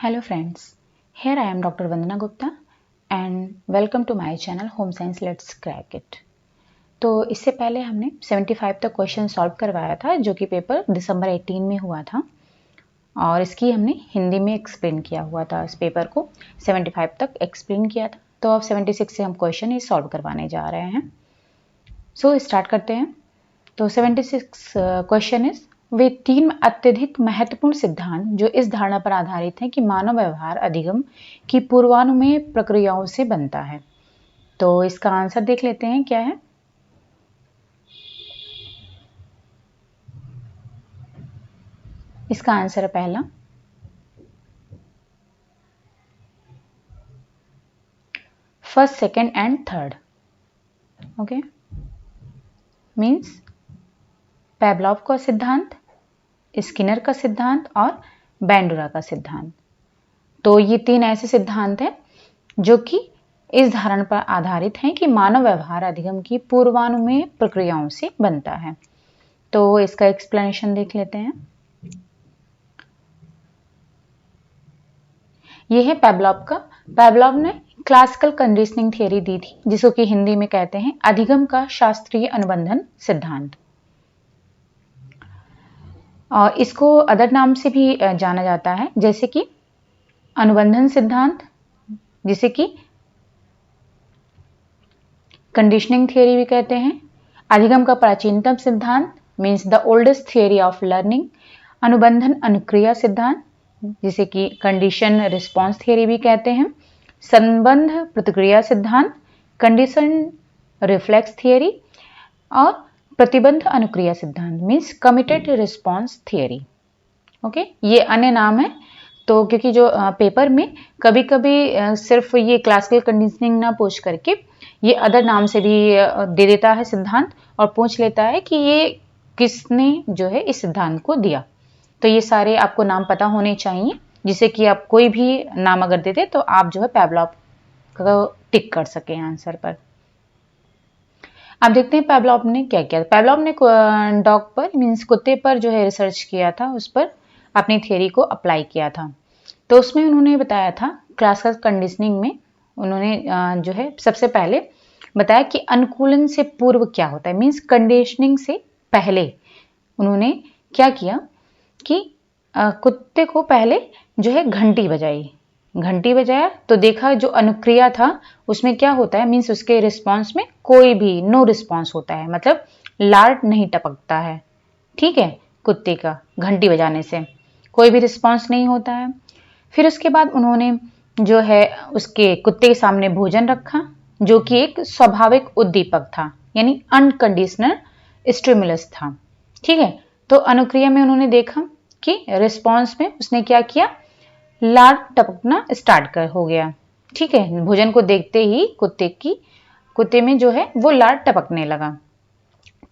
Hello friends, here I am Dr. Vandana Gupta and welcome to my channel Home Science Let's Crack It। तो इससे पहले हमने 75 तक question solve करवाया था जो कि पेपर दिसंबर 18 में हुआ था और इसकी हमने हिंदी में एक्सप्लेन किया हुआ था। इस पेपर को 75 तक एक्सप्लेन किया था, तो अब 76 से हम क्वेश्चन ये सॉल्व करवाने जा रहे हैं। सो स्टार्ट करते हैं। तो 76 क्वेश्चन इज वे 3 अत्यधिक महत्वपूर्ण सिद्धांत जो इस धारणा पर आधारित हैं कि मानव व्यवहार अधिगम की पूर्वानुमेय प्रक्रियाओं से बनता है। तो इसका आंसर देख लेते हैं क्या है। इसका आंसर है पहला first, second and third. Okay, means Pavlov का सिद्धांत, स्किनर का सिद्धांत और बैंडुरा का सिद्धांत। तो ये 3 ऐसे सिद्धांत हैं जो कि इस धारणा पर आधारित हैं कि मानव व्यवहार अधिगम की पूर्वानुमेय प्रक्रियाओं से बनता है। तो इसका एक्सप्लेनेशन देख लेते हैं। ये है पेवलोव का। पेवलोव ने क्लासिकल कंडीशनिंग थियरी दी थी जिसको कि हिंदी में कहते हैं अधिगम का शास्त्रीय अनुबंधन सिद्धांत, और इसको अदर नाम से भी जाना जाता है जैसे कि अनुबंधन सिद्धांत, जिसे कि कंडीशनिंग थियरी भी कहते हैं। अधिगम का प्राचीनतम सिद्धांत means the oldest theory of learning. अनुबंधन अनुक्रिया सिद्धांत जिसे कि कंडीशन रिस्पॉन्स थियरी भी कहते हैं। संबंध प्रतिक्रिया सिद्धांत कंडीशन रिफ्लेक्स थियरी और प्रतिबंध अनुक्रिया सिद्धांत means committed response theory. Okay, ये अन्य नाम है। तो क्योंकि जो पेपर में कभी कभी सिर्फ ये क्लासिकल कंडीशनिंग ना पूछ करके ये अदर नाम से भी दे देता है सिद्धांत और पूछ लेता है कि ये किसने जो है इस सिद्धांत को दिया। तो ये सारे आपको नाम पता होने चाहिए, जिससे कि आप कोई भी नाम अगर देते तो आप जो है पेवलोव को टिक कर सके आंसर पर। अब देखते हैं पेवलोव ने क्या किया। पेवलोव ने डॉग पर मीन्स कुत्ते पर जो है रिसर्च किया था, उस पर अपनी थियरी को अप्लाई किया था। तो उसमें उन्होंने बताया था क्लासिकल कंडीशनिंग में उन्होंने जो है सबसे पहले बताया कि अनुकूलन से पूर्व क्या होता है, मीन्स कंडीशनिंग से पहले उन्होंने क्या किया कि कुत्ते को पहले जो है घंटी बजाया तो देखा जो अनुक्रिया था उसमें क्या होता है, मीन्स उसके रिस्पॉन्स में कोई भी नो रिस्पॉन्स होता है, मतलब लार नहीं टपकता है। ठीक है, कुत्ते का घंटी बजाने से कोई भी रिस्पॉन्स नहीं होता है। फिर उसके बाद उन्होंने जो है उसके कुत्ते के सामने भोजन रखा जो कि एक स्वाभाविक उद्दीपक था, यानी अनकंडीशनल स्टिमुलस था। ठीक है, तो अनुक्रिया में उन्होंने देखा कि रिस्पॉन्स में उसने क्या किया, लार टपकना स्टार्ट हो गया। ठीक है, भोजन को देखते ही कुत्ते में जो है वो लार टपकने लगा।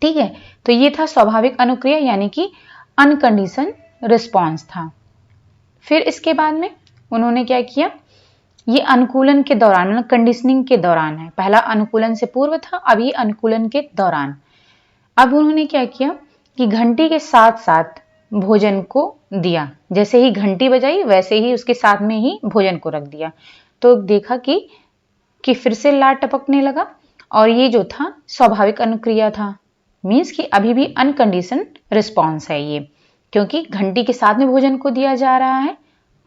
ठीक है, तो ये था स्वाभाविक अनुक्रिया यानी कि अनकंडीशन रिस्पॉन्स था। फिर इसके बाद में उन्होंने क्या किया, ये अनुकूलन के दौरान मतलब कंडीशनिंग के दौरान है। पहला अनुकूलन से पूर्व था, अब ये अनुकूलन के दौरान। अब उन्होंने क्या किया कि घंटी के साथ साथ भोजन को दिया, जैसे ही घंटी बजाई वैसे ही उसके साथ में ही भोजन को रख दिया। तो देखा कि फिर से लार टपकने लगा और ये जो था स्वाभाविक अनुक्रिया था, मीन्स कि अभी भी अनकंडीशन रिस्पॉन्स है ये, क्योंकि घंटी के साथ में भोजन को दिया जा रहा है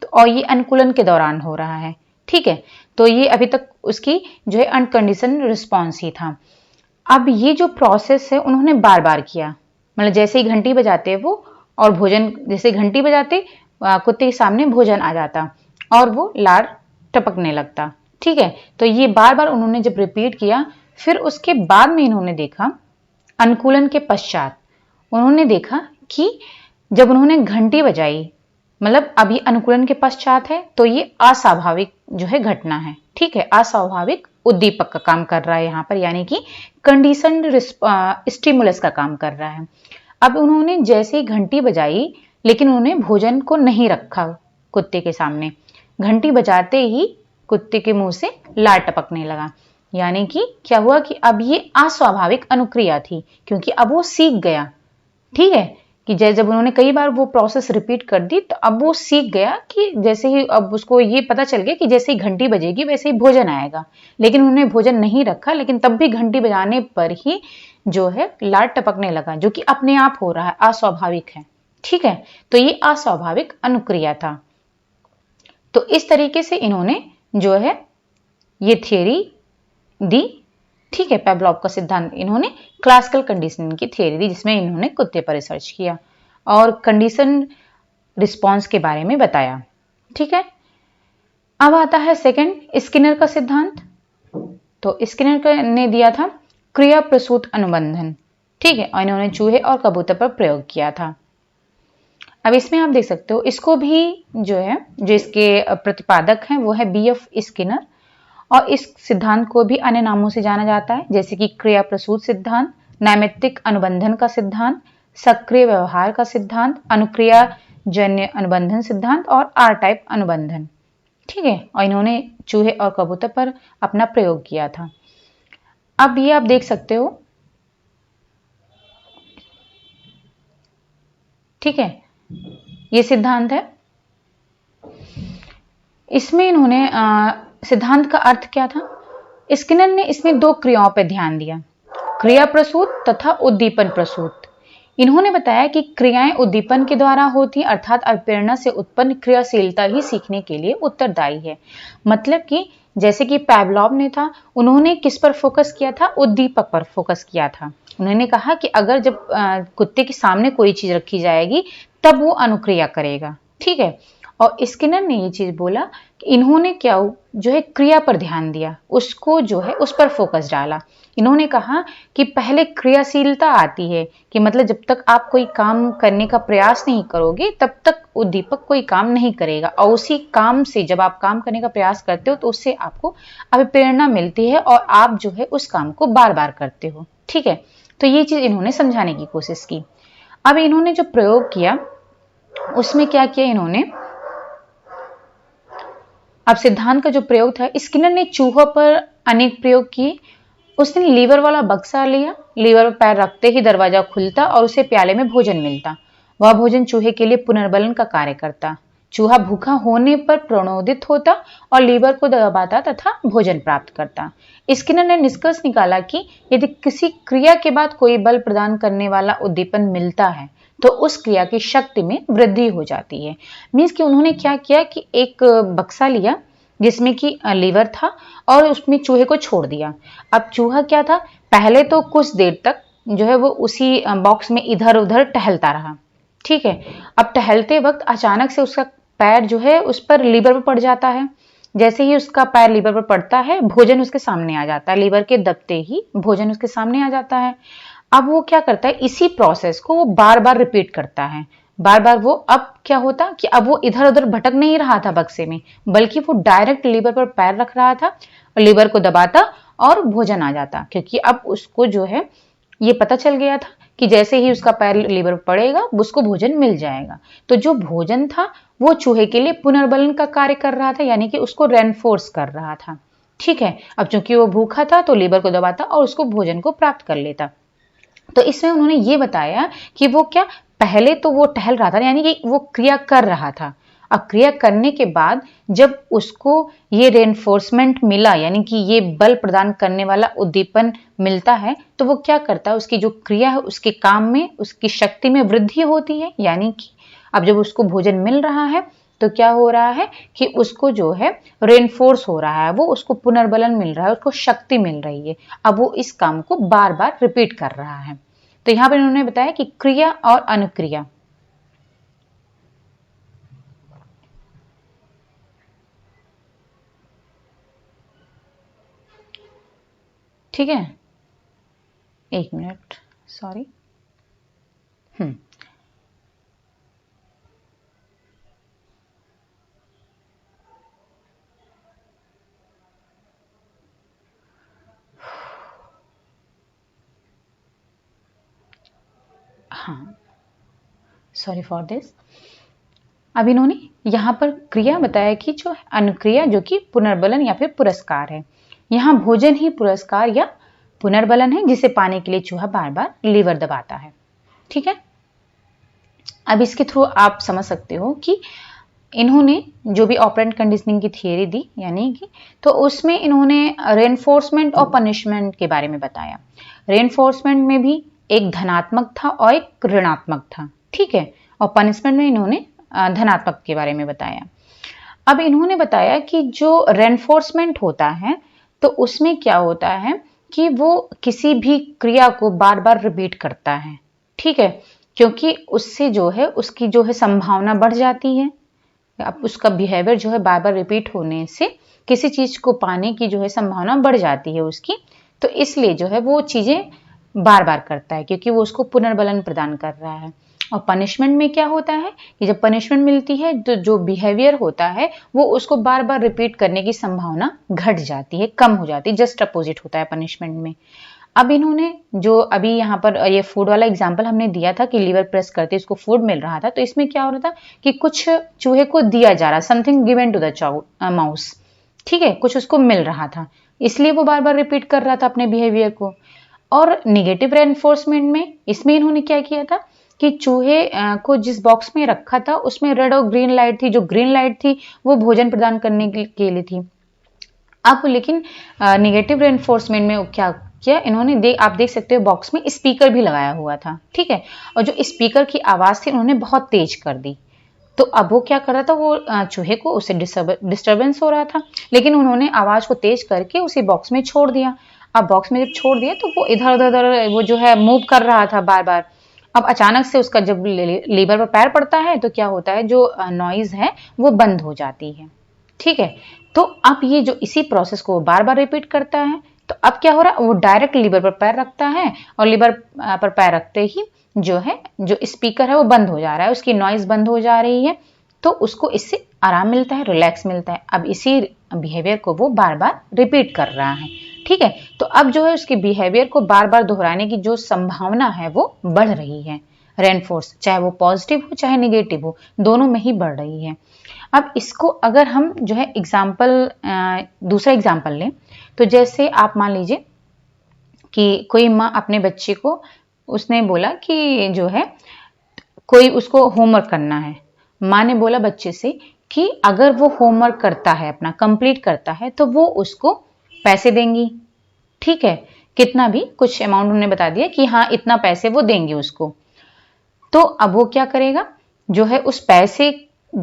तो और ये अनुकूलन के दौरान हो रहा है। ठीक है, तो ये अभी तक उसकी जो है अनकंडीशन रिस्पॉन्स ही था। अब ये जो प्रोसेस है उन्होंने बार बार किया, मतलब जैसे ही घंटी बजाते वो और भोजन, जैसे घंटी बजाते कुत्ते के सामने भोजन आ जाता और वो लार टपकने लगता। ठीक है, तो ये बार बार उन्होंने जब रिपीट किया, फिर उसके बाद में इन्होंने देखा अनुकूलन के पश्चात उन्होंने देखा कि जब उन्होंने घंटी बजाई, मतलब अभी अनुकूलन के पश्चात है तो ये अस्वाभाविक जो है घटना है। ठीक है, अस्वाभाविक उद्दीपक का काम कर रहा है यहाँ पर, यानी कि कंडीशनड स्टिमुलस का काम कर रहा है। अब उन्होंने जैसे ही घंटी बजाई लेकिन उन्होंने भोजन को नहीं रखा कुत्ते के सामने, घंटी बजाते ही कुत्ते के मुंह से लार टपकने लगा, यानी कि क्या हुआ कि अब ये अस्वाभाविक अनुक्रिया थी, क्योंकि अब वो सीख गया। ठीक है, कि जब उन्होंने कई बार वो प्रोसेस रिपीट कर दी तो अब वो सीख गया कि जैसे ही अब उसको ये पता चल गया कि जैसे ही घंटी बजेगी वैसे ही भोजन आएगा। लेकिन उन्होंने भोजन नहीं रखा, लेकिन तब भी घंटी बजाने पर ही जो है लार टपकने लगा, जो कि अपने आप हो रहा है, अस्वाभाविक है। ठीक है, तो ये अस्वाभाविक अनुक्रिया था। तो इस तरीके से इन्होंने जो है ये थियरी दी। ठीक है, पेवलॉव का सिद्धांत इन्होंने क्लासिकल कंडीशनिंग की थियरी दी, जिसमें इन्होंने कुत्ते पर रिसर्च किया और कंडीशन रिस्पॉन्स के बारे में बताया। ठीक है, अब आता है सेकंड स्किनर का सिद्धांत। तो स्किनर ने दिया था क्रिया प्रसूत अनुबंधन। ठीक है, और इन्होंने चूहे और कबूतर पर प्रयोग किया था। अब इसमें आप देख सकते हो, इसको भी जो है, जो इसके प्रतिपादक हैं वो है BF स्किनर, और इस सिद्धांत को भी अन्य नामों से जाना जाता है, जैसे कि क्रिया प्रसूत सिद्धांत, नैमित्तिक अनुबंधन का सिद्धांत, सक्रिय व्यवहार का सिद्धांत, अनुक्रिया जन्य अनुबंधन सिद्धांत और R टाइप अनुबंधन। ठीक है, और इन्होंने चूहे और कबूतर पर अपना प्रयोग किया था। अब ये आप देख सकते हो, ठीक है, ये सिद्धांत है। इसमें इन्होंने सिद्धांत का अर्थ क्या था? स्किनर ने इसमें दो क्रियाओं पर ध्यान दिया, क्रिया प्रसूत तथा उद्दीपन प्रसूत। इन्होंने बताया कि क्रियाएं उद्दीपन के द्वारा होती, अर्थात अभिप्रेरणा से उत्पन्न क्रियाशीलता ही सीखने के लिए उत्तरदायी है। मतलब कि जैसे कि पेवलॉव ने था, उन्होंने किस पर फोकस किया था? उद्दीपक पर फोकस किया था। उन्होंने कहा कि अगर जब कुत्ते के सामने कोई चीज रखी जाएगी तब वो अनुक्रिया करेगा। ठीक है, और स्किनर ने ये चीज बोला कि इन्होंने क्या जो है क्रिया पर ध्यान दिया, उसको जो है उस पर फोकस डाला। इन्होंने कहा कि पहले क्रियाशीलता आती है, कि मतलब जब तक आप कोई काम करने का प्रयास नहीं करोगे तब तक उद्दीपक कोई काम नहीं करेगा, और उसी काम से जब आप काम करने का प्रयास करते हो तो उससे आपको अभिप्रेरणा मिलती है और आप जो है उस काम को बार बार करते हो। ठीक है, तो ये चीज इन्होंने समझाने की कोशिश की। अब इन्होंने जो प्रयोग किया उसमें क्या किया इन्होंने, अब सिद्धांत का जो प्रयोग था, स्किनर ने चूहों पर अनेक प्रयोग किए। उसने लीवर वाला बक्सा लिया, लीवर पर पैर रखते ही दरवाजा खुलता और उसे प्याले में भोजन मिलता। वह भोजन चूहे के लिए पुनर्बलन का कार्य करता। चूहा भूखा होने पर प्रणोदित होता और लीवर को दबाता तथा भोजन प्राप्त करता। स्किनर ने निष्कर्ष निकाला कि यदि किसी क्रिया के बाद कोई बल प्रदान करने वाला उद्दीपन मिलता है तो उस क्रिया की शक्ति में वृद्धि हो जाती है। मीन्स कि उन्होंने क्या किया कि एक बक्सा लिया जिसमें कि लीवर था और उसमें चूहे को छोड़ दिया। अब चूहा क्या था, पहले तो कुछ देर तक जो है वो उसी बॉक्स में इधर उधर टहलता रहा। ठीक है, अब टहलते वक्त अचानक से उसका पैर जो है उस पर लीवर पर पड़ जाता है। जैसे ही उसका पैर लीवर पर पड़ता है, भोजन उसके सामने आ जाता है, लीवर के दबते ही भोजन उसके सामने आ जाता है। अब वो क्या करता है, इसी प्रोसेस को वो बार बार रिपीट करता है। बार बार वो, अब क्या होता कि अब वो इधर उधर भटक नहीं रहा था बक्से में, बल्कि वो डायरेक्ट लीवर पर पैर रख रहा था, लीवर को दबाता और भोजन आ जाता, क्योंकि अब उसको जो है ये पता चल गया था कि जैसे ही उसका पैर लीवर पर पड़ेगा उसको भोजन मिल जाएगा। तो जो भोजन था वो चूहे के लिए पुनर्बलन का कार्य कर रहा था, यानी कि उसको रेनफोर्स कर रहा था। ठीक है, अब चूंकि वो भूखा था तो लीवर को दबाता और उसको भोजन को प्राप्त कर लेता। तो इसमें उन्होंने ये बताया कि वो क्या, पहले तो वो टहल रहा था, यानी कि वो क्रिया कर रहा था। अब क्रिया करने के बाद जब उसको ये रेनफोर्समेंट मिला, यानी कि ये बल प्रदान करने वाला उद्दीपन मिलता है, तो वो क्या करता है, उसकी जो क्रिया है उसके काम में, उसकी शक्ति में वृद्धि होती है। यानी कि अब जब उसको भोजन मिल रहा है तो क्या हो रहा है कि उसको जो है रेनफोर्स हो रहा है, वो उसको पुनर्बलन मिल रहा है, उसको शक्ति मिल रही है। अब वो इस काम को बार बार रिपीट कर रहा है। तो यहां पर इन्होंने बताया कि क्रिया और अनुक्रिया, ठीक है, एक मिनट, सॉरी। हाँ, सॉरी फॉर दिस। अब इन्होंने यहाँ पर क्रिया बताया कि जो अनुक्रिया जो कि पुनर्बलन या फिर पुरस्कार है। यहाँ भोजन ही पुरस्कार या पुनर्बलन है, जिसे पाने के लिए चूहा बार बार लीवर दबाता है। ठीक है, अब इसके थ्रू आप समझ सकते हो कि इन्होंने जो भी ऑपरेंट कंडीशनिंग की थियरी दी, यानी कि तो उसमें इन्होंने रेनफोर्समेंट और पनिशमेंट के बारे में बताया। रेनफोर्समेंट में भी एक धनात्मक था और एक ऋणात्मक था, ठीक है, और पनिशमेंट में इन्होंने धनात्मक के बारे में बताया। अब इन्होंने बताया कि जो रेनफोर्समेंट होता है तो उसमें क्या होता है कि वो किसी भी क्रिया को बार बार रिपीट करता है, ठीक है, क्योंकि उससे जो है उसकी जो है संभावना बढ़ जाती है। अब उसका बिहेवियर जो है बार बार रिपीट होने से किसी चीज को पाने की जो है संभावना बढ़ जाती है उसकी, तो इसलिए जो है वो चीजें बार बार करता है क्योंकि वो उसको पुनर्बलन प्रदान कर रहा है। और पनिशमेंट में क्या होता है कि जब पनिशमेंट मिलती है तो जो बिहेवियर होता है वो उसको बार बार रिपीट करने की संभावना घट जाती है, कम हो जाती है, जस्ट अपोजिट होता है पनिशमेंट में। अब इन्होंने जो अभी यहाँ पर ये फूड वाला एग्जाम्पल हमने दिया था कि लीवर प्रेस करते इसको फूड मिल रहा था, तो इसमें क्या हो रहा था कि कुछ चूहे को दिया जा रहा, something given to the mouse, ठीक है, कुछ उसको मिल रहा था, इसलिए वो बार बार रिपीट कर रहा था अपने बिहेवियर को। और निगेटिव रेनफोर्समेंट में इसमें इन्होंने क्या किया था कि चूहे को जिस बॉक्स में रखा था उसमें रेड और ग्रीन लाइट थी, जो ग्रीन लाइट थी वो भोजन प्रदान करने के लिए थी। अब लेकिन निगेटिव रेनफोर्समेंट में क्या किया इन्होंने, आप देख सकते हो बॉक्स में स्पीकर भी लगाया हुआ था, ठीक है, और जो स्पीकर की आवाज थी उन्होंने बहुत तेज कर दी। तो अब वो क्या कर रहा था, वो चूहे को उसे डिस्टर्बेंस हो रहा था, लेकिन उन्होंने आवाज को तेज करके उसे बॉक्स में छोड़ दिया। अब बॉक्स में जब छोड़ दिया तो वो इधर उधर वो जो है मूव कर रहा था बार बार। अब अचानक से उसका जब लीवर पर पैर पड़ता है तो क्या होता है, जो नॉइज है वो बंद हो जाती है, ठीक है। तो अब ये जो इसी प्रोसेस को बार बार रिपीट करता है, तो अब क्या हो रहा है, वो डायरेक्ट लीवर पर पैर रखता है और लीवर पर पैर रखते ही जो है जो स्पीकर है वो बंद हो जा रहा है, उसकी नॉइज बंद हो जा रही है, तो उसको इससे आराम मिलता है, रिलैक्स मिलता है। अब इसी बिहेवियर को वो बार बार रिपीट कर रहा है, ठीक है। तो अब जो है उसके बिहेवियर को बार बार दोहराने की जो संभावना है वो बढ़ रही है, रेनफोर्स, चाहे वो पॉजिटिव हो चाहे निगेटिव हो, दोनों में ही बढ़ रही है। अब इसको अगर हम जो है दूसरा एग्जाम्पल लें, तो जैसे आप मान लीजिए कि कोई माँ अपने बच्चे को उसने बोला कि जो है कोई उसको होमवर्क करना है, माँ ने बोला बच्चे से कि अगर वो होमवर्क करता है, अपना कंप्लीट करता है, तो वो उसको पैसे देंगी, ठीक है, कितना भी कुछ अमाउंट उन्होंने बता दिया कि हाँ इतना पैसे वो देंगे उसको। तो अब वो क्या करेगा, जो है उस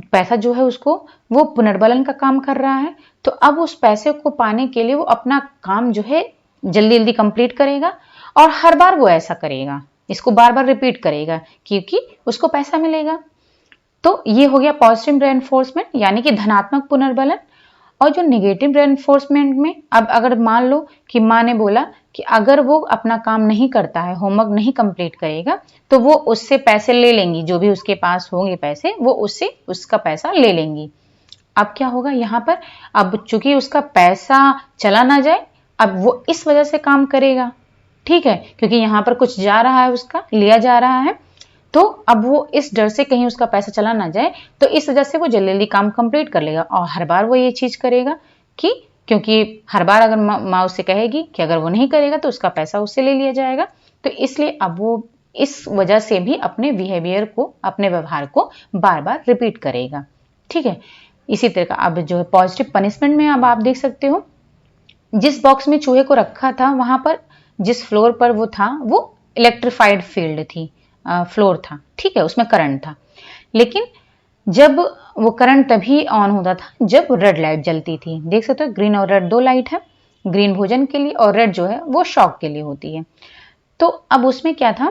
पैसा जो है उसको वो पुनर्बलन का काम कर रहा है, तो अब उस पैसे को पाने के लिए वो अपना काम जो है जल्दी जल्दी कंप्लीट करेगा और हर बार वो ऐसा करेगा, इसको बार बार रिपीट करेगा क्योंकि उसको पैसा मिलेगा। तो ये हो गया पॉजिटिव रेनफोर्समेंट यानी कि धनात्मक पुनर्बलन। और जो निगेटिव रेनफोर्समेंट में, अब अगर मान लो कि माँ ने बोला कि अगर वो अपना काम नहीं करता है, होमवर्क नहीं कंप्लीट करेगा, तो वो उससे पैसे ले लेंगी, जो भी उसके पास होंगे पैसे वो उससे उसका पैसा ले लेंगी। अब क्या होगा यहाँ पर, अब चूंकि उसका पैसा चला ना जाए, अब वो इस वजह से काम करेगा, ठीक है, क्योंकि यहाँ पर कुछ जा रहा है, उसका लिया जा रहा है, तो अब वो इस डर से कहीं उसका पैसा चला ना जाए, तो इस वजह से वो जल्दी जल्दी काम कंप्लीट कर लेगा और हर बार वो ये चीज करेगा कि क्योंकि हर बार अगर माँ उससे कहेगी कि अगर वो नहीं करेगा तो उसका पैसा उससे ले लिया जाएगा, तो इसलिए अब वो इस वजह से भी अपने बिहेवियर को, अपने व्यवहार को बार बार रिपीट करेगा, ठीक है। इसी तरह का अब जो है पॉजिटिव पनिशमेंट में अब आप देख सकते हो, जिस बॉक्स में चूहे को रखा था वहां पर जिस फ्लोर पर वो था वो इलेक्ट्रिफाइड फील्ड थी, फ्लोर था, ठीक है, उसमें करंट था, लेकिन जब वो करंट तभी ऑन होता था जब रेड लाइट जलती थी, देख सकते हो ग्रीन और रेड दो लाइट है, ग्रीन भोजन के लिए और रेड जो है वो शॉक के लिए होती है। तो अब उसमें क्या था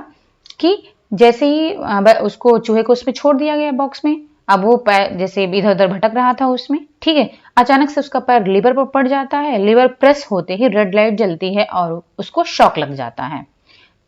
कि जैसे ही उसको चूहे को उसमें छोड़ दिया गया बॉक्स में, अब वो पैर जैसे इधर उधर भटक रहा था उसमें, ठीक है, अचानक से उसका पैर लीवर पर पड़ जाता है, लीवर प्रेस होते ही रेड लाइट जलती है और उसको शॉक लग जाता है।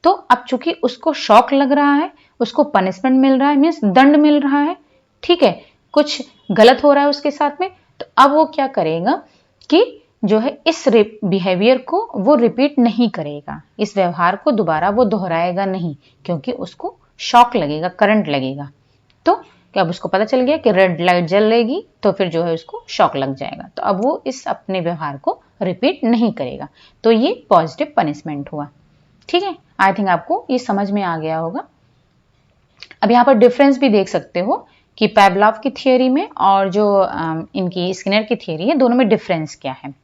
तो अब चूंकि उसको शॉक लग रहा है, उसको पनिशमेंट मिल रहा है, मीन्स दंड मिल रहा है, ठीक है, कुछ गलत हो रहा है उसके साथ में, तो अब वो क्या करेगा कि जो है इस बिहेवियर को वो रिपीट नहीं करेगा, इस व्यवहार को दोबारा वो दोहराएगा नहीं, क्योंकि उसको शॉक लगेगा, करंट लगेगा। तो क्या अब उसको पता चल गया कि रेड लाइट जलेगी तो फिर जो है उसको शॉक लग जाएगा, तो अब वो इस अपने व्यवहार को रिपीट नहीं करेगा। तो ये पॉजिटिव पनिशमेंट हुआ, ठीक है। आई थिंक आपको ये समझ में आ गया होगा। अब यहाँ पर डिफरेंस भी देख सकते हो कि पैवलॉव की थियरी में और जो इनकी स्किनर की थियरी है, दोनों में डिफरेंस क्या है।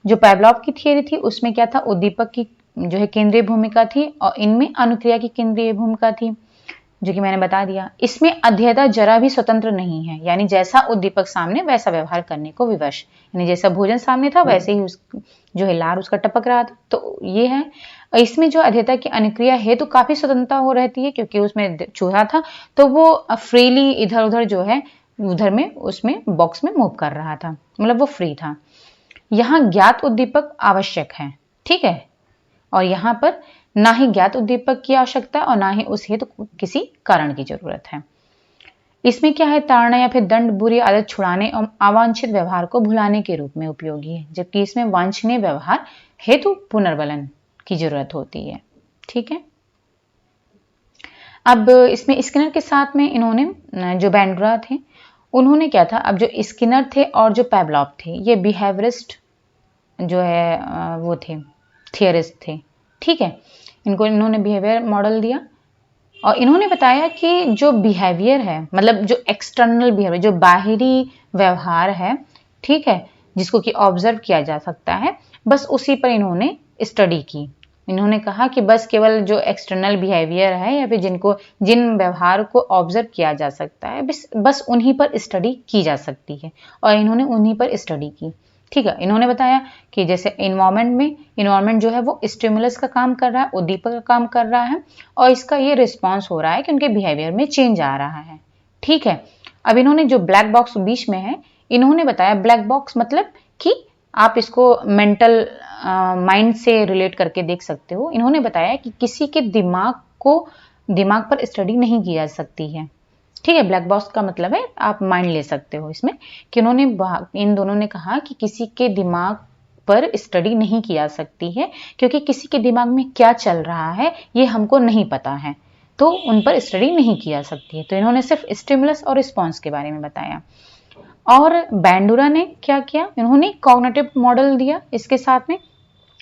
जो पैवलॉव की थियरी थी उसमें क्या था, उद्दीपक की जो है केंद्रीय भूमिका थी और इनमें अनुक्रिया की केंद्रीय भूमिका थी, जो कि मैंने बता दिया। इसमें अध्येता जरा भी स्वतंत्र नहीं है, यानी जैसा उद्दीपक सामने वैसा व्यवहार करने को विवश, यानी जैसा भोजन सामने था वैसे ही जो है लार उसका टपक रहा था। तो ये है। इसमें जो अध्येता की अनुक्रिया है तो काफी स्वतंत्रता हो रहती है, क्योंकि उसमें चूहा था तो वो फ्रीली इधर उधर जो है उधर में उसमें बॉक्स में मूव कर रहा था, मतलब वो फ्री था। यहाँ ज्ञात उद्दीपक आवश्यक है, ठीक है, और यहाँ पर ना ही ज्ञात उद्दीपक की आवश्यकता और ना ही उस हेतु किसी कारण की जरूरत है। इसमें क्या है, ताड़ना या फिर दंड बुरी आदत छुड़ाने और अवांछित व्यवहार को भुलाने के रूप में उपयोगी है, जबकि इसमें वांछनीय व्यवहार हेतु पुनर्बलन की जरूरत होती है। ठीक है। अब इसमें स्किनर के साथ में इन्होंने जो बैंड्रा थे उन्होंने क्या था, अब जो स्किनर थे और जो पैवलॉव थे ये बिहेवियरिस्ट जो है वो थे, थियरिस्ट थे। ठीक है। इन्होंने बिहेवियर मॉडल दिया और इन्होंने बताया कि जो बिहेवियर है, मतलब जो एक्सटर्नल बिहेवियर, जो बाहरी व्यवहार है, ठीक है, जिसको कि ऑब्जर्व किया जा सकता है, बस उसी पर इन्होंने स्टडी की। इन्होंने कहा कि बस केवल जो एक्सटर्नल बिहेवियर है या फिर जिन व्यवहार को ऑब्जर्व किया जा सकता है बस उन्हीं पर स्टडी की जा सकती है, और इन्होंने उन्हीं पर स्टडी की। ठीक है। इन्होंने बताया कि जैसे इन्वायरमेंट जो है वो स्टिमुलस का काम कर रहा है, उद्दीपक का काम कर रहा है, और इसका ये रिस्पॉन्स हो रहा है कि उनके बिहेवियर में चेंज आ रहा है। ठीक है। अब इन्होंने जो ब्लैक बॉक्स बीच में है, इन्होंने बताया ब्लैक बॉक्स मतलब कि आप इसको मेंटल माइंड से रिलेट करके देख सकते हो। इन्होंने बताया कि किसी के दिमाग पर स्टडी नहीं की जा सकती है। ठीक है। ब्लैक बॉक्स का मतलब है आप माइंड ले सकते हो इसमें, कि इन दोनों ने कहा कि किसी के दिमाग पर स्टडी नहीं की जा सकती है, क्योंकि किसी के दिमाग में क्या चल रहा है ये हमको नहीं पता है, तो उन पर स्टडी नहीं की जा सकती है। तो इन्होंने सिर्फ स्टिमुलस और रिस्पॉन्स के बारे में बताया। और बैंडुरा ने क्या किया, इन्होंने कॉग्निटिव मॉडल दिया। इसके साथ में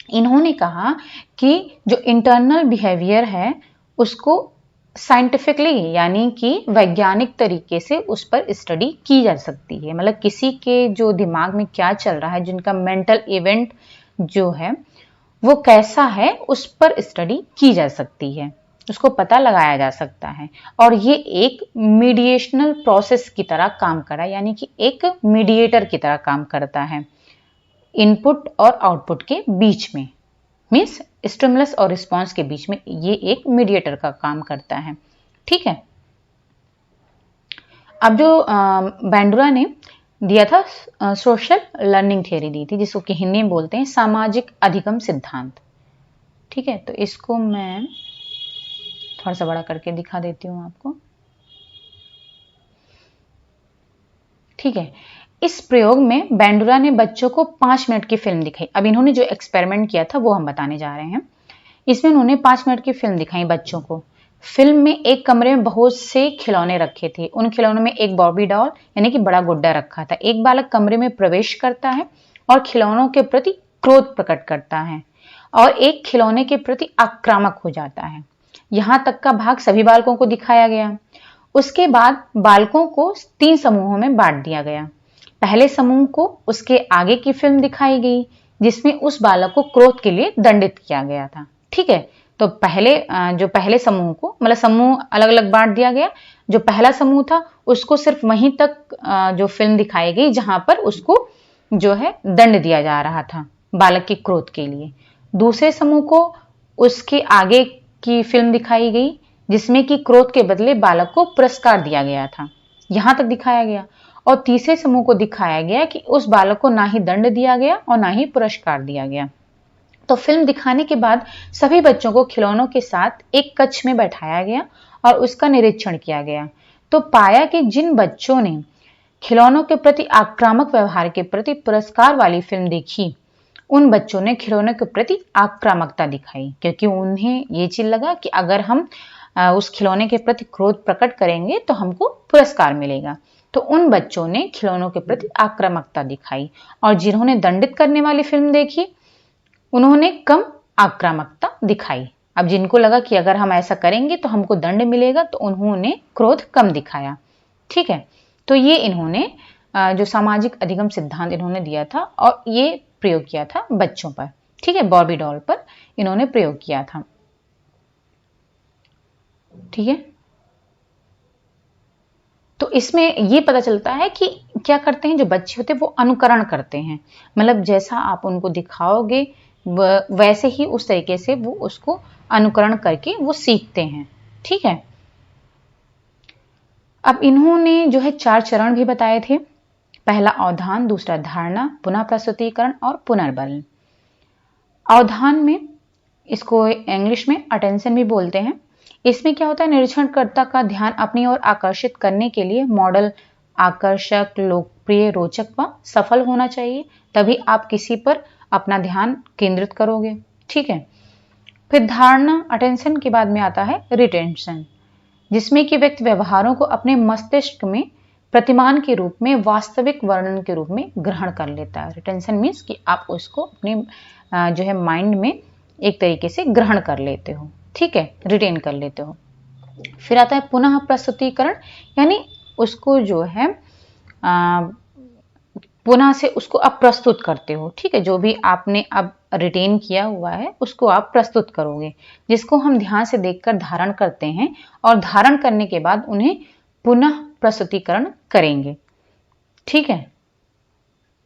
इन्होंने कहा कि जो इंटरनल बिहेवियर है उसको साइंटिफिकली यानी कि वैज्ञानिक तरीके से उस पर स्टडी की जा सकती है, मतलब किसी के जो दिमाग में क्या चल रहा है, जिनका मेंटल इवेंट जो है वो कैसा है, उस पर स्टडी की जा सकती है, उसको पता लगाया जा सकता है। और ये एक मीडिएशनल प्रोसेस की तरह काम कर रहा है, यानी कि एक मीडिएटर की तरह काम करता है इनपुट और आउटपुट के बीच में, मीन्स स्टिमुलस और रिस्पॉन्स के बीच में ये एक मीडिएटर का काम करता है। ठीक है। अब जो बैंडुरा ने दिया था सोशल लर्निंग थियरी दी थी, जिसको कि हिंदी में बोलते हैं सामाजिक अधिगम सिद्धांत। ठीक है। तो इसको मैं थोड़ा सा बड़ा करके दिखा देती हूँ आपको। ठीक है। इस प्रयोग में बैंडुरा ने बच्चों को 5 मिनट की फिल्म दिखाई। अब इन्होंने जो एक्सपेरिमेंट किया था वो हम बताने जा रहे हैं। इसमें उन्होंने 5 मिनट की फिल्म दिखाई बच्चों को। फिल्म में एक कमरे में बहुत से खिलौने रखे थे। उन खिलौनों में एक बॉबी डॉल यानी कि बड़ा गुड्डा रखा था। एक बालक कमरे में प्रवेश करता है और खिलौनों के प्रति क्रोध प्रकट करता है, और एक खिलौने के प्रति आक्रामक हो जाता है। यहां तक का भाग सभी बालकों को दिखाया गया। उसके बाद बालकों को 3 समूहों में बांट दिया गया। पहले समूह को उसके आगे की फिल्म दिखाई गई, जिसमें उस बालक को क्रोध के लिए दंडित किया गया था। ठीक है। तो पहले समूह को, मतलब समूह अलग अलग बांट दिया गया। जो पहला समूह था उसको सिर्फ वहीं तक जो फिल्म दिखाई गई जहां पर उसको जो है दंड दिया जा रहा था बालक के क्रोध के लिए। दूसरे समूह को उसके आगे की फिल्म दिखाई गई, जिसमें कि क्रोध के बदले बालक को पुरस्कार दिया गया था, यहां तक दिखाया गया। और तीसरे समूह को दिखाया गया कि उस बालक को ना ही दंड दिया गया और ना ही पुरस्कार दिया गया। तो फिल्म दिखाने के बाद सभी बच्चों को खिलौनों के साथ एक कक्ष में बैठाया गया और उसका निरीक्षण किया गया। तो पाया कि जिन बच्चों ने खिलौनों के प्रति आक्रामक व्यवहार के प्रति पुरस्कार वाली फिल्म देखी, उन बच्चों ने खिलौनों के प्रति आक्रामकता दिखाई, क्योंकि उन्हें ये चीज लगा कि अगर हम उस खिलौने के प्रति क्रोध प्रकट करेंगे तो हमको पुरस्कार मिलेगा। तो उन बच्चों ने खिलौनों के प्रति आक्रामकता दिखाई, और जिन्होंने दंडित करने वाली फिल्म देखी उन्होंने कम आक्रामकता दिखाई। अब जिनको लगा कि अगर हम ऐसा करेंगे तो हमको दंड मिलेगा, तो उन्होंने क्रोध कम दिखाया। ठीक है, तो ये इन्होंने जो सामाजिक अधिगम सिद्धांत इन्होंने दिया था और ये प्रयोग किया था बच्चों पर। ठीक है, बॉर्बी डॉल पर इन्होंने प्रयोग किया था। ठीक है, तो इसमें ये पता चलता है कि क्या करते हैं जो बच्चे होते हैं वो अनुकरण करते हैं, मतलब जैसा आप उनको दिखाओगे वैसे ही उस तरीके से वो उसको अनुकरण करके वो सीखते हैं। ठीक है, अब इन्होंने जो है 4 चरण भी बताए थे। पहला अवधान, दूसरा धारणा, पुनः प्रस्तुतिकरण और पुनर्बल। अवधान में इसको इंग्लिश में अटेंशन भी बोलते हैं। इसमें क्या होता है, निरीक्षणकर्ता का ध्यान अपनी ओर आकर्षित करने के लिए मॉडल आकर्षक, लोकप्रिय, रोचक व सफल होना चाहिए, तभी आप किसी पर अपना ध्यान केंद्रित करोगे। ठीक है, फिर धारणा, अटेंशन के बाद में आता है रिटेंशन, जिसमें कि व्यक्ति व्यवहारों को अपने मस्तिष्क में प्रतिमान के रूप में, वास्तविक वर्णन के रूप में ग्रहण कर लेता है। रिटेंशन मीन्स कि आप उसको अपने जो है माइंड में एक तरीके से ग्रहण कर लेते हो। ठीक है, रिटेन कर लेते हो। फिर आता है पुनः प्रस्तुतिकरण, यानी उसको जो है पुनः से उसको आप प्रस्तुत करते हो। ठीक है, जो भी आपने अब रिटेन किया हुआ है उसको आप प्रस्तुत करोगे, जिसको हम ध्यान से देखकर धारण करते हैं और धारण करने के बाद उन्हें पुनः प्रस्तुतिकरण करेंगे। ठीक है,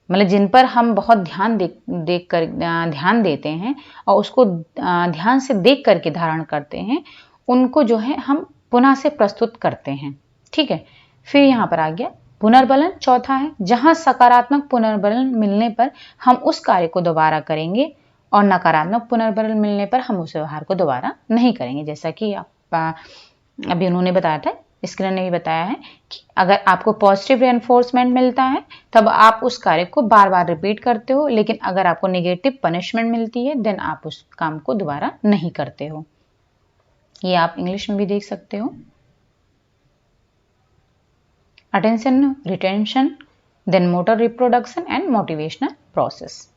मतलब जिन पर हम बहुत ध्यान ध्यान देते हैं और उसको ध्यान से देख करके धारण करते हैं, उनको जो है हम पुनः से प्रस्तुत करते हैं। ठीक है, फिर यहाँ पर आ गया पुनर्बलन, चौथा है, जहां सकारात्मक पुनर्बलन मिलने पर हम उस कार्य को दोबारा करेंगे और नकारात्मक पुनर्बलन मिलने पर हम उस व्यवहार को दोबारा नहीं करेंगे। जैसा कि आप अभी उन्होंने बताया था, स्किनर ने भी बताया है कि अगर आपको पॉजिटिव रेनफोर्समेंट मिलता है तब आप उस कार्य को बार बार रिपीट करते हो, लेकिन अगर आपको नेगेटिव पनिशमेंट मिलती है देन आप उस काम को दोबारा नहीं करते हो। ये आप इंग्लिश में भी देख सकते हो। Attention, retention, then motor reproduction and motivational process.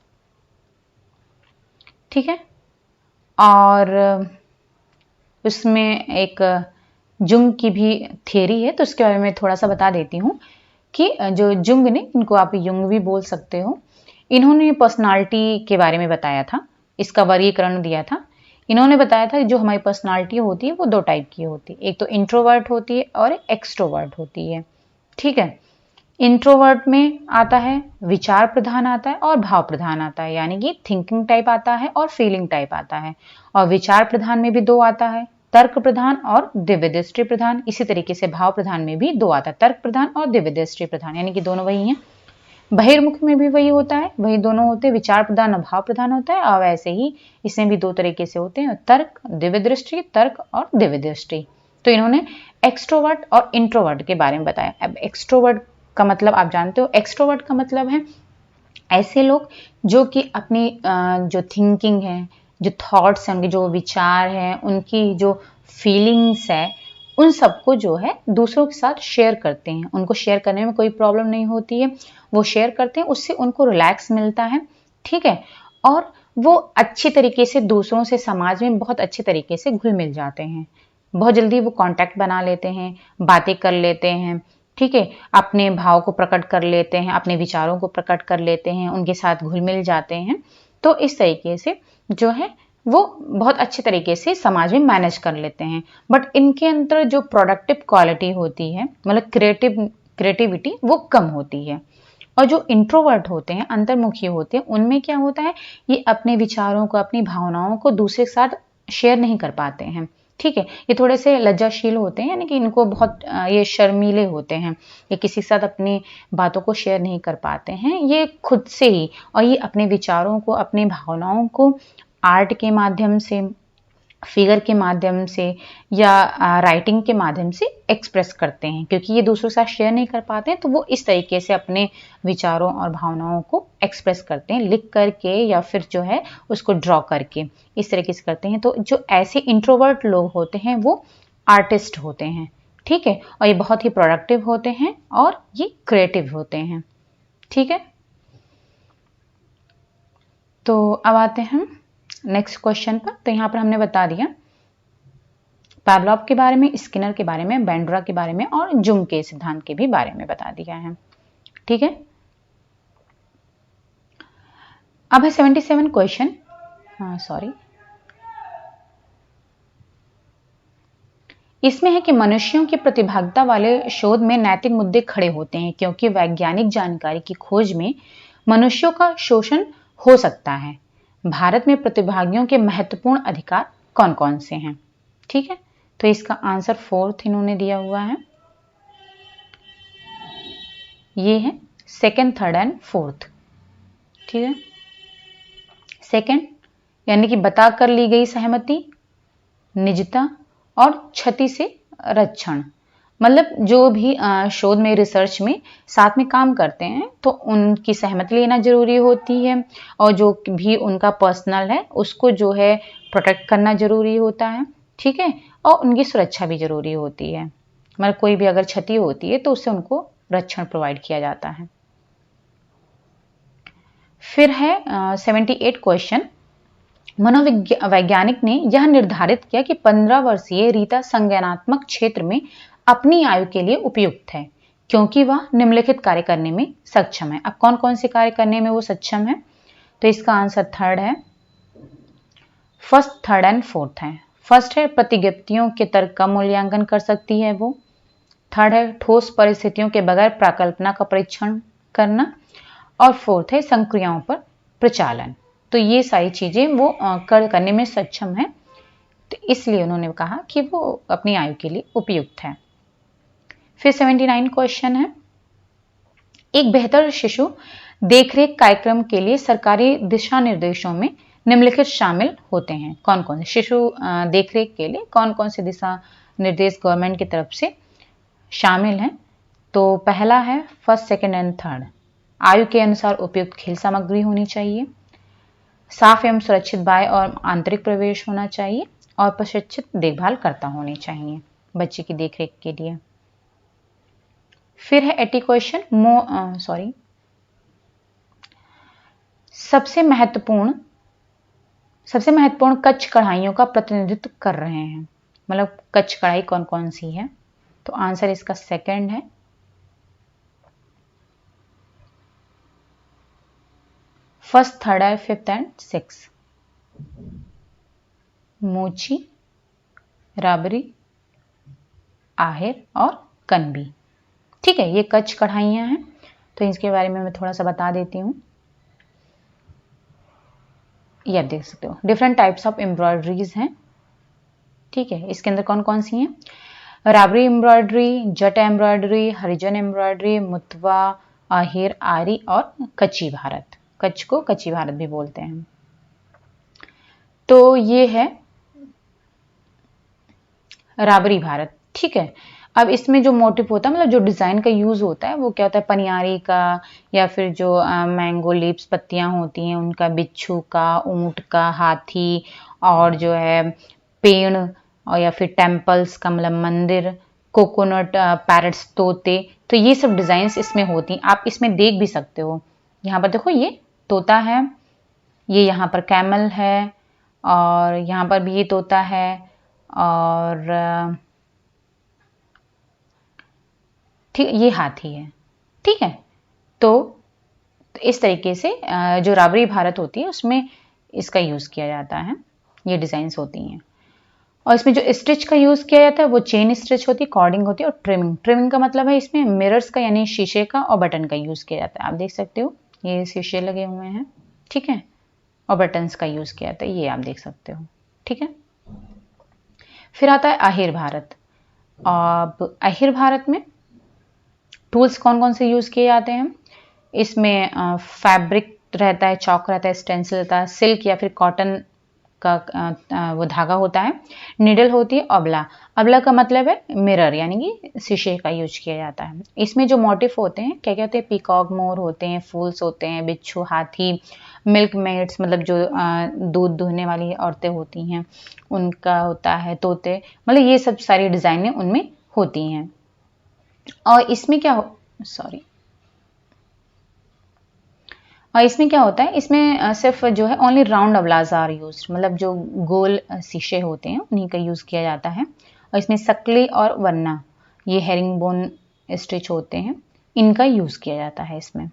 ठीक है, और उसमें एक जुंग की भी थियरी है, तो उसके बारे में थोड़ा सा बता देती हूँ कि जो जुंग ने, इनको आप युंग भी बोल सकते हो, इन्होंने पर्सनालिटी के बारे में बताया था, इसका वर्गीकरण दिया था। इन्होंने बताया था कि जो हमारी पर्सनालिटी होती है वो 2 टाइप की होती है, एक तो इंट्रोवर्ट होती है और एक्सट्रोवर्ट होती है। ठीक है, इंट्रोवर्ट में आता है विचार प्रधान आता है और भाव प्रधान आता है, यानी कि थिंकिंग टाइप आता है और फीलिंग टाइप आता है। और विचार प्रधान में भी 2 आता है, तर्क प्रधान और दिव्य दृष्टि प्रधान। इसी तरीके से भाव प्रधान में भी 2 आता है, तर्क प्रधान और दिव्य दृष्टि प्रधान, यानी कि दोनों वही हैं। बहिर्मुख में भी वही होता है, वही दोनों होते हैं, विचार प्रधान और भाव प्रधान होता है। और वैसे ही इसमें भी 2 तरीके से होते हैं, तर्क, दिव्य दृष्टि, तर्क और दिव्य दृष्टि। तो इन्होंने एक्सट्रोवर्ट और इंट्रोवर्ट के बारे में बताया। अब एक्सट्रोवर्ट का मतलब आप जानते हो, एक्सट्रोवर्ट का मतलब है ऐसे लोग जो कि अपनी जो थिंकिंग है, जो थॉट्स हैं, उनके जो विचार हैं, उनकी जो फीलिंग्स है, उन सबको जो है दूसरों के साथ शेयर करते हैं। उनको शेयर करने में कोई प्रॉब्लम नहीं होती है, वो शेयर करते हैं, उससे उनको रिलैक्स मिलता है। ठीक है, और वो अच्छी तरीके से दूसरों से समाज में बहुत अच्छे तरीके से घुल मिल जाते हैं, बहुत जल्दी वो कांटेक्ट बना लेते हैं, बातें कर लेते हैं। ठीक है, अपने भाव को प्रकट कर लेते हैं, अपने विचारों को प्रकट कर लेते हैं, उनके साथ घुल मिल जाते हैं। तो इस तरीके से जो है वो बहुत अच्छे तरीके से समाज में मैनेज कर लेते हैं। बट इनके अंदर जो प्रोडक्टिव क्वालिटी होती है, मतलब क्रिएटिविटी, वो कम होती है। और जो इंट्रोवर्ट होते हैं, अंतर्मुखी होते हैं, उनमें क्या होता है, ये अपने विचारों को, अपनी भावनाओं को दूसरे के साथ शेयर नहीं कर पाते हैं। ठीक है, ये थोड़े से लज्जाशील होते हैं, यानी कि इनको बहुत ये शर्मीले होते हैं, ये किसी के साथ अपनी बातों को शेयर नहीं कर पाते हैं, ये खुद से ही। और ये अपने विचारों को, अपनी भावनाओं को आर्ट के माध्यम से, फिगर के माध्यम से या राइटिंग के माध्यम से एक्सप्रेस करते हैं, क्योंकि ये दूसरों के साथ शेयर नहीं कर पाते हैं। तो वो इस तरीके से अपने विचारों और भावनाओं को एक्सप्रेस करते हैं, लिख करके या फिर जो है उसको ड्रॉ करके, इस तरीके से करते हैं। तो जो ऐसे इंट्रोवर्ट लोग होते हैं वो आर्टिस्ट होते हैं। ठीक है, और ये बहुत ही प्रोडक्टिव होते हैं और ये क्रिएटिव होते हैं। ठीक है, तो अब आते हैं नेक्स्ट क्वेश्चन पर। तो यहाँ पर हमने बता दिया पावलोव के बारे में, स्किनर के बारे में, बेंड्रा के बारे में और जुंग के सिद्धांत के भी बारे में बता दिया है। ठीक है, अब है 77 क्वेश्चन। इसमें है कि मनुष्यों की प्रतिभागिता वाले शोध में नैतिक मुद्दे खड़े होते हैं क्योंकि वैज्ञानिक जानकारी की खोज में मनुष्यों का शोषण हो सकता है। भारत में प्रतिभागियों के महत्वपूर्ण अधिकार कौन कौन से हैं? ठीक है, तो इसका आंसर 4th इन्होंने दिया हुआ है। ये है 2nd, 3rd एंड 4th। ठीक है, 2nd यानी कि बता कर ली गई सहमति, निजता और क्षति से रक्षण। मतलब जो भी शोध में, रिसर्च में साथ में काम करते हैं तो उनकी सहमति लेना जरूरी होती है और जो भी उनका पर्सनल है उसको जो है प्रोटेक्ट करना जरूरी होता है। ठीक है, और उनकी सुरक्षा भी जरूरी होती है। मतलब कोई भी अगर क्षति होती है तो उससे उनको रक्षण प्रोवाइड किया जाता है। फिर है 78 क्वेश्चन। मनोवैज्ञानिक ने यह निर्धारित किया कि 15 वर्षीय रीता संज्ञानात्मक क्षेत्र में अपनी आयु के लिए उपयुक्त है क्योंकि वह निम्नलिखित कार्य करने में सक्षम है। अब कौन कौन से कार्य करने में वो सक्षम है? तो इसका आंसर 3rd है। 1st, 3rd एंड 4th है। 1st है प्रतिज्ञप्तियों के तर्क का मूल्यांकन कर सकती है वो। 3rd है ठोस परिस्थितियों के बगैर प्राकल्पना का परीक्षण करना और 4th है संक्रियाओं पर प्रचालन। तो ये सारी चीजें वो करने में सक्षम है, तो इसलिए उन्होंने कहा कि वो अपनी आयु के लिए उपयुक्त है। फिर 79 क्वेश्चन है। एक बेहतर शिशु देखरेख कार्यक्रम के लिए सरकारी दिशा निर्देशों में निम्नलिखित शामिल होते हैं। कौन कौन से शिशु देखरेख के लिए कौन कौन से दिशा निर्देश गवर्नमेंट की तरफ से शामिल हैं? तो पहला है 1st, 2nd एंड 3rd। आयु के अनुसार उपयुक्त खेल सामग्री होनी चाहिए, साफ एवं सुरक्षित बाह्य और आंतरिक प्रवेश होना चाहिए और प्रशिक्षित देखभाल करता होनी चाहिए बच्चे की देखरेख के लिए। फिर है 80 क्वेश्चन। सबसे महत्वपूर्ण कच्छ कढ़ाइयों का प्रतिनिधित्व कर रहे हैं। मतलब कच्छ कढ़ाई कौन कौन सी है? तो आंसर इसका 2nd है। 1st, 3rd और 5th एंड 6th। मोची, राबरी, आहेर और कनबी। ठीक है, ये कच्छ कढ़ाइयाँ हैं, तो इसके बारे में मैं थोड़ा सा बता देती हूँ। ये आप देख सकते हो, डिफरेंट टाइप्स ऑफ एम्ब्रॉयडरीज हैं। ठीक है, इसके अंदर कौन कौन सी हैं? राबरी एम्ब्रॉयडरी, जट एम्ब्रॉयडरी, हरिजन एम्ब्रॉयडरी, मुतवा, आहेर, आरी और कच्ची भारत। कच्छ को कच्ची भारत भी बोलते हैं। तो ये है राबरी भारत। ठीक है, अब इसमें जो मोटिव होता है, मतलब जो डिज़ाइन का यूज़ होता है वो क्या होता है? पनियारी का, या फिर जो मैंगो लीव्स पत्तियां होती हैं उनका, बिच्छू का, ऊंट का, हाथी और जो है पेड़, और या फिर टेम्पल्स का मतलब मंदिर, कोकोनट, पैरट्स तोते, तो ये सब डिज़ाइंस इसमें होती हैं। आप इसमें देख भी सकते हो, यहाँ पर देखो ये तोता है, ये यहाँ पर कैमल है और यहाँ पर भी ये तोता है और ठीक, ये हाथी है। ठीक है, तो इस तरीके से जो राबरी भारत होती है उसमें इसका यूज़ किया जाता है, ये डिज़ाइंस होती हैं। और इसमें जो स्टिच का यूज़ किया जाता है वो चेन स्टिच होती है, कॉर्डिंग होती है और ट्रिमिंग का मतलब है इसमें मिरर्स का यानी शीशे का और बटन का यूज़ किया जाता है। आप देख सकते हो ये शीशे लगे हुए हैं, ठीक है, और बटन्स का यूज़ किया जाता है, ये आप देख सकते हो। ठीक है, फिर आता है अहिर भारत। अब अहिर भारत में टूल्स कौन कौन से यूज़ किए जाते हैं? इसमें फैब्रिक रहता है, चॉक रहता है, स्टेंसिल रहता है, सिल्क या फिर कॉटन का वो धागा होता है, निडल होती है, अबला का मतलब है मिरर यानी कि शीशे का यूज किया जाता है। इसमें जो मोटिफ होते हैं क्या क्या होते हैं? पीकॉक मोर होते हैं, फूल्स होते हैं, बिच्छू, हाथी, मिल्क मेड्स मतलब जो दूध दूहने वाली औरतें होती हैं उनका होता है, तोते, मतलब ये सब सारी डिज़ाइनें उनमें होती हैं। और इसमें क्या और इसमें क्या होता है, इसमें सिर्फ जो है ओनली राउंड अवलाज आर यूज, मतलब जो गोल शीशे होते हैं उन्हीं का यूज़ किया जाता है। और इसमें सकली और वन्ना, ये हेरिंग बोन स्टिच होते हैं, इनका यूज़ किया जाता है इसमें।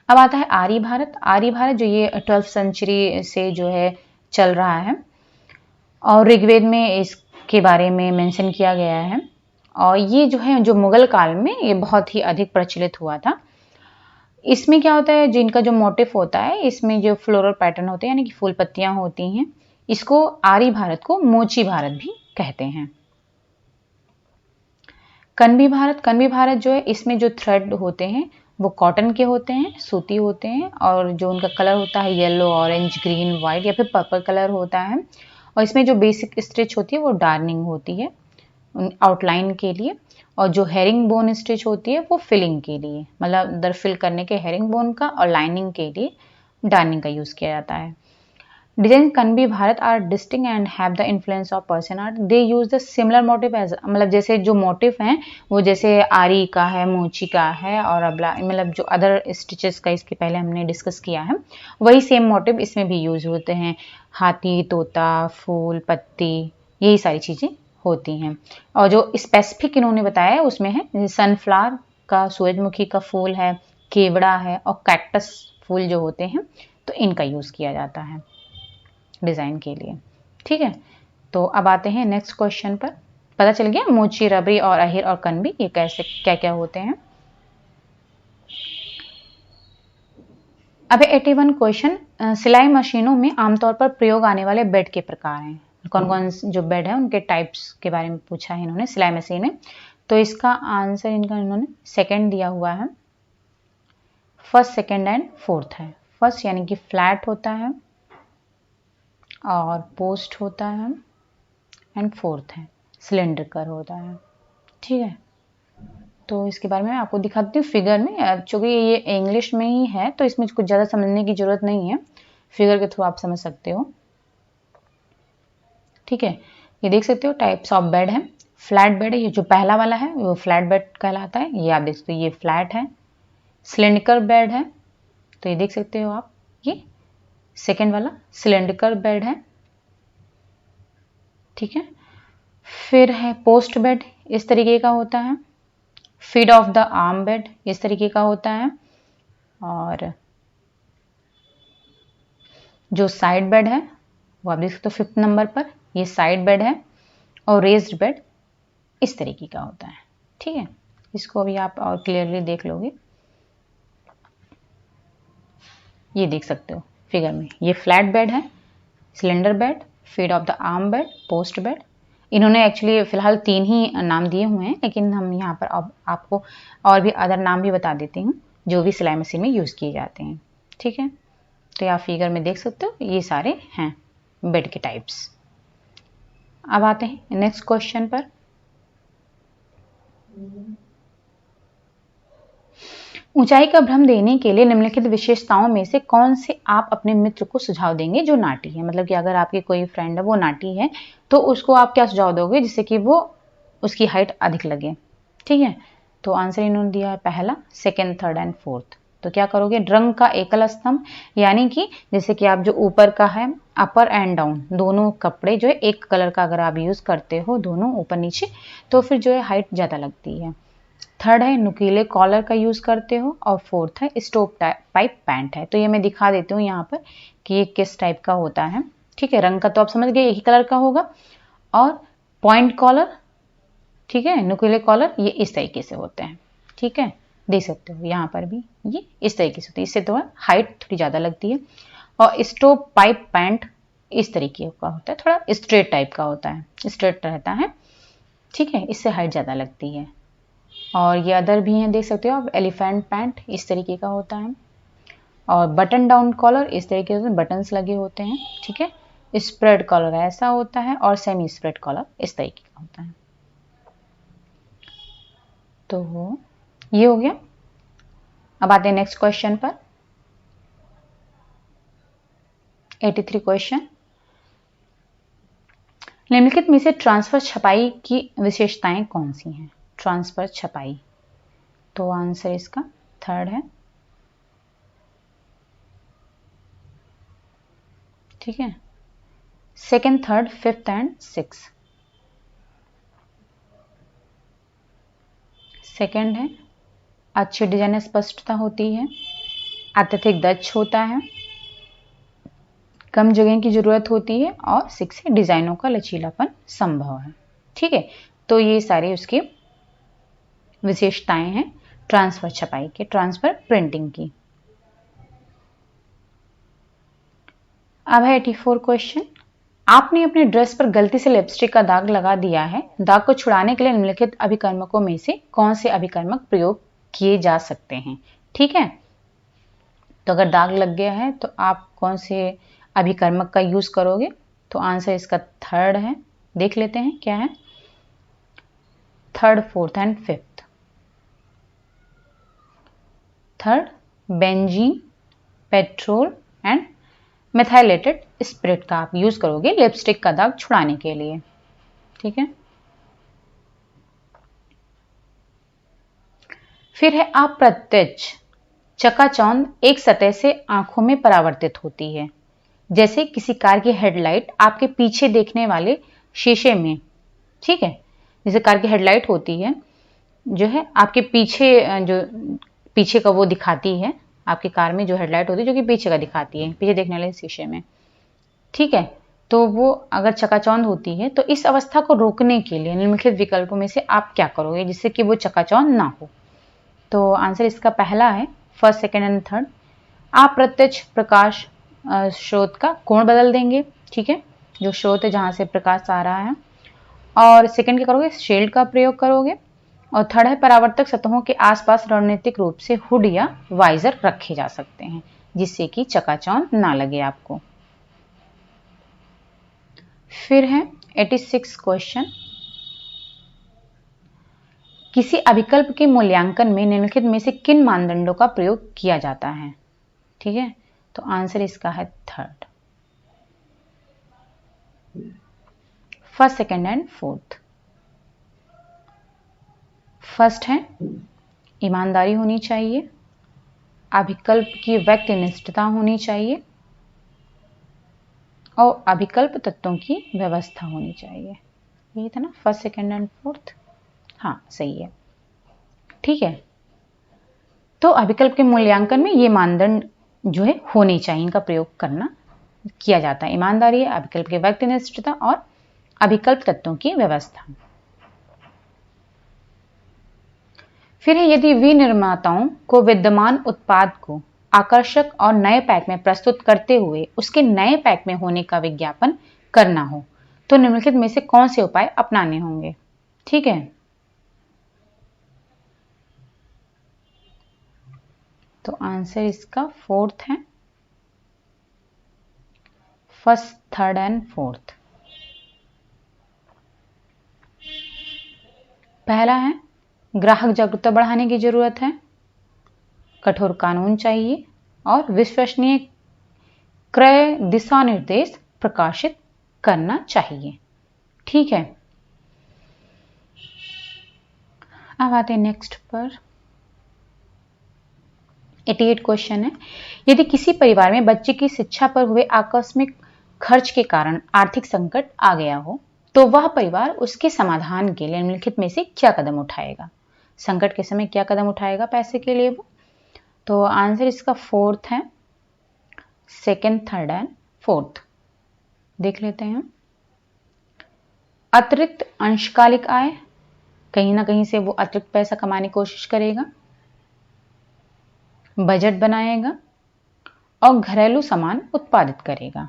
अब आता है आर्य भारत। आर्य भारत जो ये 12th सेंचुरी से जो है चल रहा है, और ऋग्वेद में इसके बारे में मेंशन किया गया है। और ये जो है जो मुगल काल में ये बहुत ही अधिक प्रचलित हुआ था। इसमें क्या होता है, जिनका जो मोटिफ होता है, इसमें जो फ्लोरल पैटर्न होते हैं यानी कि फूल पत्तियां होती हैं, इसको आर्य भारत को मोची भारत भी कहते हैं। कनवी भारत, कनवी भारत जो है इसमें जो थ्रेड होते हैं वो कॉटन के होते हैं, सूती होते हैं, और जो उनका कलर होता है येलो, ऑरेंज, ग्रीन, वाइट या फिर पर्पल कलर होता है। और इसमें जो बेसिक स्टिच होती है वो डार्निंग होती है आउटलाइन के लिए, और जो हेरिंग बोन स्टिच होती है वो फिलिंग के लिए, मतलब अंदर फिल करने के हेरिंग बोन का, और लाइनिंग के लिए डार्निंग का यूज़ किया जाता है। डिजाइन कनवी Bharat are distinct and have the influence of Persian art. They use the similar motif as, मतलब जैसे जो मोटिव हैं वो जैसे आरी का है, मोची का है, और अबला, मतलब जो अदर स्टिचेस का इसके पहले हमने डिस्कस किया है, वही सेम मोटिव इसमें भी यूज होते हैं। हाथी, तोता, फूल, पत्ती, यही सारी चीजें होती हैं। और जो स्पेसिफिक इन्होंने बताया है उसमें है सनफ्लावर का, सूरजमुखी का फूल है, केवड़ा है, और कैक्टस फूल जो होते हैं, तो इनका यूज किया जाता है डिजाइन के लिए। ठीक है, तो अब आते हैं नेक्स्ट क्वेश्चन पर। पता चल गया मोची, रबरी और अहिर और कनवी ये कैसे क्या क्या होते हैं। अब 81 क्वेश्चन, सिलाई मशीनों में आमतौर पर प्रयोग आने वाले बेड के प्रकार हैं। कौन कौन जो बेड है उनके टाइप्स के बारे में पूछा है इन्होंने सिलाई मशीन में। तो इसका आंसर इनका इन्होंने सेकंड दिया हुआ है, फर्स्ट, सेकंड एंड फोर्थ है। फर्स्ट यानी कि फ्लैट होता है, और पोस्ट होता है, एंड फोर्थ है सिलेंडरिकल होता है। ठीक है, तो इसके बारे में मैं आपको दिखाती हूँ फिगर में, चूंकि ये इंग्लिश में ही है तो इसमें कुछ ज़्यादा समझने की जरूरत नहीं है, फिगर के थ्रू आप समझ सकते हो। ठीक है, ये देख सकते हो टाइप्स ऑफ बेड है। फ्लैट बेड है, ये जो पहला वाला है वो फ्लैट बेड कहलाता है, ये आप देख सकते हो ये फ्लैट है। सिलेंडरिकल बेड है, तो ये देख सकते हो आप, ये सेकेंड वाला सिलेंडरिकल बेड है। ठीक है, फिर है पोस्ट बेड, इस तरीके का होता है। Feed of the arm bed इस तरीके का होता है। और जो साइड बेड है वो आप देख सकते हो 5th नंबर पर, ये साइड बेड है। और रेज्ड बेड इस तरीके का होता है। ठीक है, इसको भी आप और क्लियरली देख लोगे, ये देख सकते हो फिगर में, ये फ्लैट बेड है, cylinder bed, feed of the arm bed, post bed. इन्होंने एक्चुअली फिलहाल 3 ही नाम दिए हुए हैं, लेकिन हम यहाँ पर अब आपको और भी अदर नाम भी बता देती हूँ जो भी सिलाई मशीन में यूज़ किए जाते हैं। ठीक है, तो आप फिगर में देख सकते हो ये सारे हैं बेड के टाइप्स। अब आते हैं नेक्स्ट क्वेश्चन पर। ऊंचाई का भ्रम देने के लिए निम्नलिखित विशेषताओं में से कौन से आप अपने मित्र को सुझाव देंगे जो नाटी है। मतलब कि अगर आपके कोई फ्रेंड है वो नाटी है तो उसको आप क्या सुझाव दोगे जिससे कि वो उसकी हाइट अधिक लगे। ठीक है, तो आंसर इन्होंने दिया है पहला, सेकेंड, थर्ड एंड फोर्थ। तो क्या करोगे, रंग का एकल स्तंभ, यानी कि जैसे कि आप जो ऊपर का है अपर एंड डाउन दोनों कपड़े जो है एक कलर का अगर आप यूज करते हो दोनों ऊपर नीचे, तो फिर जो है हाइट ज्यादा लगती है। थर्ड है नुकीले कॉलर का यूज करते हो, और फोर्थ है स्टोव पाइप पैंट है। तो ये मैं दिखा देती हूँ यहाँ पर कि ये किस टाइप का होता है। ठीक है, रंग का तो आप समझ गए एक ही कलर का होगा, और पॉइंट कॉलर, ठीक है, नुकीले कॉलर ये इस तरीके से होते हैं। ठीक है, देख सकते हो यहाँ पर भी ये इस तरीके से होती है, इससे तो हाइट थोड़ी ज्यादा लगती है। और स्टोव पाइप पैंट इस तरीके का होता है, थोड़ा स्ट्रेट टाइप का होता है, स्ट्रेट रहता है। ठीक है, इससे हाइट ज्यादा लगती है। और ये अदर भी हैं, देख सकते हो आप, एलिफेंट पैंट इस तरीके का होता है, और बटन डाउन कॉलर इस तरीके से बटन्स लगे होते हैं। ठीक है, स्प्रेड कॉलर ऐसा होता है, और सेमी स्प्रेड कॉलर इस तरीके का होता है। तो ये हो गया। अब आते हैं नेक्स्ट क्वेश्चन पर, 83 क्वेश्चन। निम्नलिखित में से ट्रांसफर छपाई की विशेषताएं कौन सी हैं। ट्रांसफर छपाई, तो आंसर इसका थर्ड है, ठीक है, second, third, fifth and six. Second है अच्छी डिजाइन स्पष्टता होती है, अत्यधिक दक्ष होता है, कम जगह की जरूरत होती है, और सिक्स है डिजाइनों का लचीलापन संभव है। ठीक है, तो ये सारी उसकी विशेषताएं हैं ट्रांसफर छपाई के, ट्रांसफर प्रिंटिंग की। अब है 84 क्वेश्चन। आपने अपने ड्रेस पर गलती से लिपस्टिक का दाग लगा दिया है। दाग को छुड़ाने के लिए निम्नलिखित अभिकर्मकों में से कौन से अभिकर्मक प्रयोग किए जा सकते हैं? ठीक है, तो अगर दाग लग गया है तो आप कौन से अभिकर्मक का यूज करोगे? तो आंसर इसका थर्ड है। देख लेते हैं क्या है। Third, fourth and fifth. Third, benzene, petrol and methylated spirit का आप यूज करोगे लिपस्टिक का दाग छुड़ाने के लिए। ठीक है, फिर है अप्रत्यक्ष चकाचौंध एक सतह से आंखों में परावर्तित होती है, जैसे किसी कार की हेडलाइट आपके पीछे देखने वाले शीशे में। ठीक है, जैसे कार की हेडलाइट होती है जो है आपके पीछे, जो पीछे का वो दिखाती है, आपकी कार में जो हेडलाइट होती है जो कि पीछे का दिखाती है, पीछे देखने वाले शीशे में। ठीक है, तो वो अगर चकाचौंध होती है तो इस अवस्था को रोकने के लिए निम्नलिखित विकल्पों में से आप क्या करोगे जिससे कि वो चकाचौंध ना हो? तो आंसर इसका पहला है, फर्स्ट, सेकेंड एंड थर्ड। आप प्रत्यक्ष प्रकाश स्रोत का कोण बदल देंगे। ठीक है, जो स्रोत है जहां से प्रकाश आ रहा है। और सेकेंड क्या करोगे? शेल्ड का प्रयोग करोगे। और थर्ड है परावर्तक सतहों के आसपास रणनीतिक रूप से हुड या वाइजर रखे जा सकते हैं जिससे कि चकाचौंध ना लगे आपको। फिर है 86 क्वेश्चन। किसी अभिकल्प के मूल्यांकन में निम्नलिखित में से किन मानदंडों का प्रयोग किया जाता है? ठीक है, तो आंसर इसका है third, first, second and fourth. First है ईमानदारी होनी चाहिए, अभिकल्प की व्यक्तिनिष्ठता होनी चाहिए, और अभिकल्प तत्वों की व्यवस्था होनी चाहिए। यही था ना, फर्स्ट, सेकेंड एंड फोर्थ। हाँ, सही है। ठीक है, तो अभिकल्प के मूल्यांकन में ये मानदंड जो है होने चाहिए, इनका प्रयोग करना किया जाता है। ईमानदारी, अभिकल्प की व्यक्तिनिष्ठता और अभिकल्प तत्वों की व्यवस्था। फिर है यदि विनिर्माताओं को विद्यमान उत्पाद को आकर्षक और नए पैक में प्रस्तुत करते हुए उसके नए पैक में होने का विज्ञापन करना हो तो निम्नलिखित में से कौन से उपाय अपनाने होंगे? ठीक है, तो आंसर इसका फोर्थ है, फर्स्ट, थर्ड एंड फोर्थ। पहला है ग्राहक जागरूकता बढ़ाने की जरूरत है, कठोर कानून चाहिए और विश्वसनीय क्रय दिशा निर्देश प्रकाशित करना चाहिए। ठीक है, अब आते हैं नेक्स्ट पर। 88 क्वेश्चन है। यदि किसी परिवार में बच्चे की शिक्षा पर हुए आकस्मिक खर्च के कारण आर्थिक संकट आ गया हो तो वह परिवार उसके समाधान के लिए निम्नलिखित में से क्या कदम उठाएगा? संकट के समय क्या कदम उठाएगा पैसे के लिए वो? तो आंसर इसका फोर्थ है, सेकेंड, थर्ड एंड फोर्थ। देख लेते हैं। अतिरिक्त अंशकालिक आय, कहीं ना कहीं से वो अतिरिक्त पैसा कमाने की कोशिश करेगा, बजट बनाएगा और घरेलू सामान उत्पादित करेगा।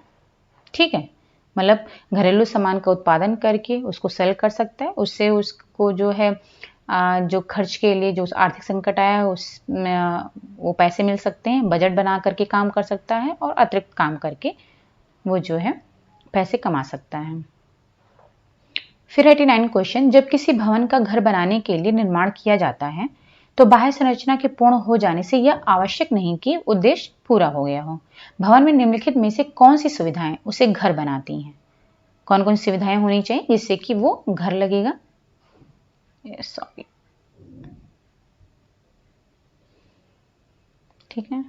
ठीक है, मतलब घरेलू सामान का उत्पादन करके उसको सेल कर सकता है, उससे उसको जो है जो खर्च के लिए जो आर्थिक संकट आया है उसमें वो पैसे मिल सकते हैं, बजट बना करके काम कर सकता है और अतिरिक्त काम करके वो जो है पैसे कमा सकता है। फिर 89 क्वेश्चन। जब किसी भवन का घर बनाने के लिए निर्माण किया जाता है तो बाह्य संरचना के पूर्ण हो जाने से यह आवश्यक नहीं कि उद्देश्य पूरा हो गया हो। भवन में निम्नलिखित में से कौन सी सुविधाएं उसे घर बनाती हैं? कौन कौन सी सुविधाएं होनी चाहिए जिससे कि वो घर लगेगा? सॉरी, ठीक है,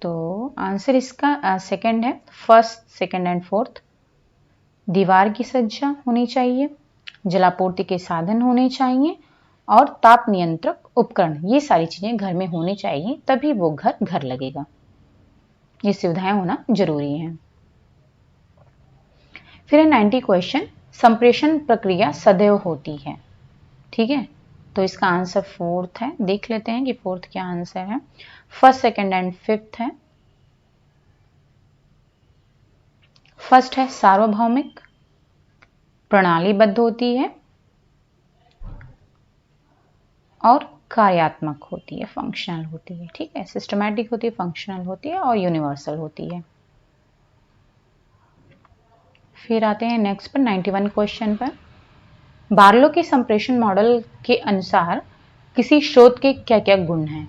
तो आंसर इसका सेकंड है, फर्स्ट, सेकंड एंड फोर्थ। दीवार की सज्जा होनी चाहिए, जलापूर्ति के साधन होने चाहिए और ताप नियंत्रक उपकरण, ये सारी चीजें घर में होनी चाहिए, तभी वो घर घर लगेगा। ये सुविधाएं होना जरूरी है। फिर 90 क्वेश्चन, संप्रेषण प्रक्रिया सदैव होती है। ठीक है, तो इसका आंसर फोर्थ है। देख लेते हैं कि फोर्थ क्या आंसर है। फर्स्ट, सेकंड एंड फिफ्थ है। फर्स्ट है सार्वभौमिक, प्रणालीबद्ध होती है और कार्यात्मक होती है, फंक्शनल होती है। ठीक है, सिस्टमैटिक होती है, फंक्शनल होती है और यूनिवर्सल होती है। फिर आते हैं नेक्स्ट पर 91 क्वेश्चन पर। बार्लो के संप्रेषण मॉडल के अनुसार किसी स्रोत के क्या क्या गुण हैं।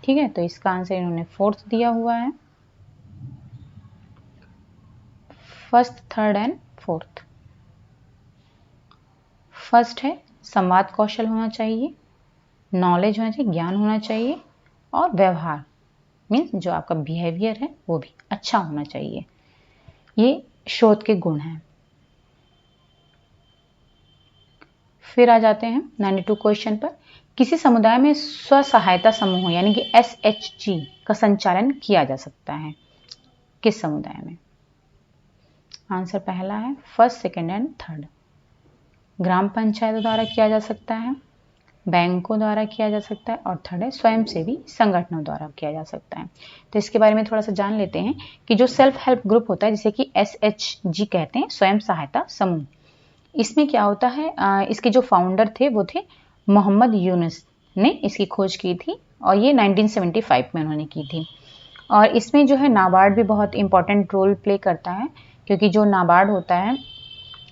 ठीक है, तो इसका आंसर इन्होंने फोर्थ दिया हुआ है, first, third and fourth. First है संवाद कौशल होना चाहिए, नॉलेज होना चाहिए, ज्ञान होना चाहिए और व्यवहार मीन्स जो आपका बिहेवियर है वो भी अच्छा होना चाहिए। ये स्रोत के गुण हैं। फिर आ जाते हैं 92 क्वेश्चन पर। किसी समुदाय में स्व सहायता समूह यानी कि SHG का संचालन किया जा सकता है, किस समुदाय में। आंसर पहला है फर्स्ट, सेकंड एंड थर्ड। ग्राम पंचायतों द्वारा किया जा सकता है, बैंकों द्वारा किया जा सकता है और थर्ड है स्वयंसेवी संगठनों द्वारा किया जा सकता है। तो इसके बारे में थोड़ा सा जान लेते हैं कि जो सेल्फ हेल्प ग्रुप होता है जिसे कि SHG कहते हैं, स्वयं सहायता समूह, इसमें क्या होता है, इसके जो फाउंडर थे वो थे मोहम्मद यूनुस ने इसकी खोज की थी और ये 1975 में उन्होंने की थी। और इसमें जो है नाबार्ड भी बहुत इंपॉर्टेंट रोल प्ले करता है, क्योंकि जो नाबार्ड होता है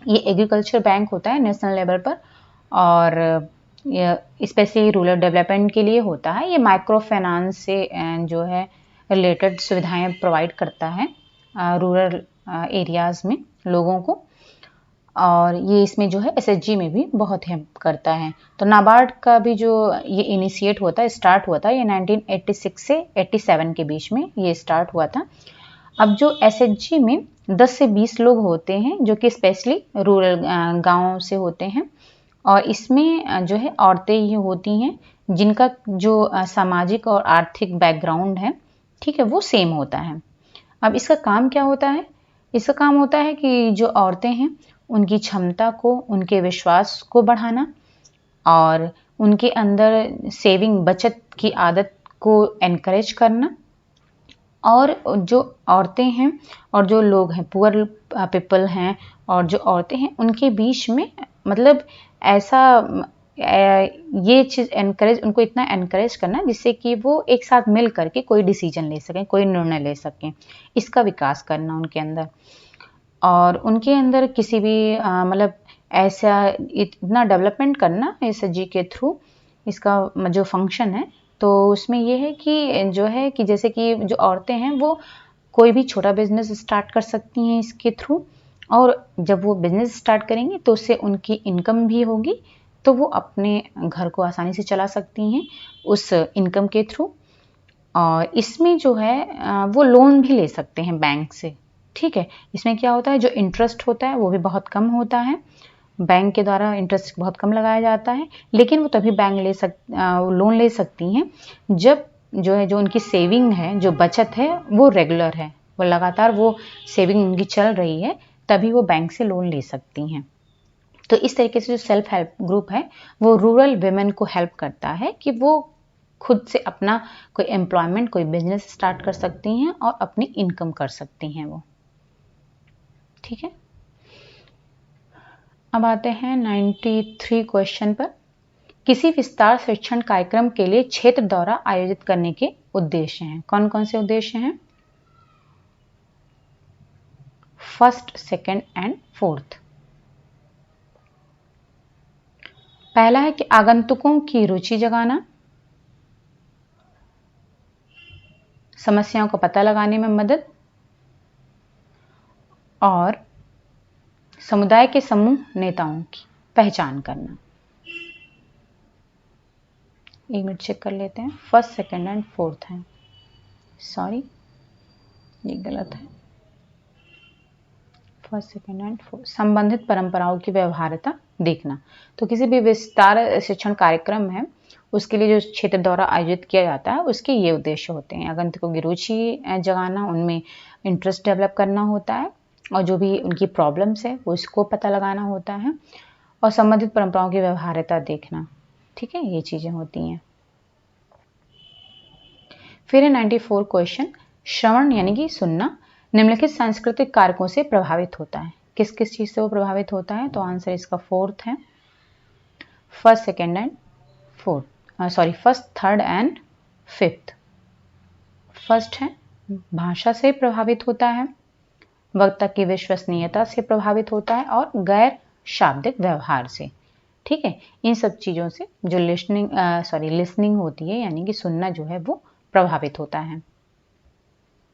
ये एग्रीकल्चर बैंक होता है नेशनल लेवल पर और स्पेशली रूरल डेवलपमेंट के लिए होता है। ये माइक्रो फाइनेंस से जो है रिलेटेड सुविधाएं प्रोवाइड करता है रूरल एरियाज़ में लोगों को, और ये इसमें जो है SHG में भी बहुत हेल्प करता है। तो नाबार्ड का भी जो ये इनिशिएट हुआ था, स्टार्ट हुआ था, ये 1986 से 87 के बीच में ये स्टार्ट हुआ था। अब जो SHG में 10 से 20 लोग होते हैं जो कि स्पेशली रूरल गाँव से होते हैं, और इसमें जो है औरतें ही होती हैं जिनका जो सामाजिक और आर्थिक बैकग्राउंड है, ठीक है, वो सेम होता है। अब इसका काम क्या होता है, इसका काम होता है कि जो औरतें हैं उनकी क्षमता को, उनके विश्वास को बढ़ाना और उनके अंदर सेविंग, बचत की आदत को एनकरेज करना, और जो औरतें हैं और जो लोग हैं, पुअर पीपल हैं और जो औरतें हैं, उनके बीच में मतलब ऐसा ये चीज़ एनकरेज, उनको इतना एनकरेज करना जिससे कि वो एक साथ मिल करके कोई डिसीजन ले सकें, कोई निर्णय ले सकें, इसका विकास करना उनके अंदर। और उनके अंदर किसी भी मतलब ऐसा इतना डेवलपमेंट करना SHG के थ्रू, इसका जो फंक्शन है, तो उसमें ये है कि जो है कि जैसे कि जो औरतें हैं वो कोई भी छोटा बिजनेस स्टार्ट कर सकती हैं इसके थ्रू, और जब वो बिजनेस स्टार्ट करेंगी तो उससे उनकी इनकम भी होगी, तो वो अपने घर को आसानी से चला सकती हैं उस इनकम के थ्रू। और इसमें जो है वो लोन भी ले सकते हैं बैंक से। ठीक है, इसमें क्या होता है, जो इंटरेस्ट होता है वो भी बहुत कम होता है, बैंक के द्वारा इंटरेस्ट बहुत कम लगाया जाता है, लेकिन वो तभी लोन ले सकती हैं जब जो है जो उनकी सेविंग है, जो बचत है वो रेगुलर है, वो लगातार वो सेविंग उनकी चल रही है, तभी वो बैंक से लोन ले सकती हैं। तो इस तरीके से जो सेल्फ हेल्प ग्रुप है वो रूरल वुमेन को हेल्प करता है कि वो खुद से अपना कोई एम्प्लॉयमेंट, कोई बिजनेस स्टार्ट कर सकती हैं और अपनी इनकम कर सकती हैं वो। ठीक है, अब आते हैं 93 क्वेश्चन पर। किसी विस्तार शिक्षण कार्यक्रम के लिए क्षेत्र दौरा आयोजित करने के उद्देश्य हैं। कौन कौन से उद्देश्य हैं? First, second and fourth. पहला है कि आगंतुकों की रुचि जगाना, समस्याओं का पता लगाने में मदद और समुदाय के समूह नेताओं की पहचान करना। एक मिनट चेक कर लेते हैं, फर्स्ट, सेकंड एंड फोर्थ है, सॉरी ये गलत है। फर्स्ट, सेकेंड एंड फोर्थ, संबंधित परंपराओं की व्यवहार्यता देखना। तो किसी भी विस्तार शिक्षण कार्यक्रम है उसके लिए जो क्षेत्र दौरा आयोजित किया जाता है उसके ये उद्देश्य होते हैं। आगंतुकों की रुचि जगाना, उनमें इंटरेस्ट डेवलप करना होता है, और जो भी उनकी प्रॉब्लम्स है वो इसको पता लगाना होता है, और संबंधित परंपराओं की व्यवहार्यता देखना। ठीक है, ये चीजें होती हैं। फिर है 94 क्वेश्चन, श्रवण यानी कि सुनना निम्नलिखित सांस्कृतिक कारकों से प्रभावित होता है। किस किस चीज से वो प्रभावित होता है? तो आंसर इसका फोर्थ है, first, second and fourth, sorry first, third and fifth. First है भाषा से प्रभावित होता है, वक्ता की विश्वसनीयता से प्रभावित होता है, और गैर शाब्दिक व्यवहार से। ठीक है, इन सब चीजों से जो लिसनिंग होती है यानी कि सुनना जो है वो प्रभावित होता है,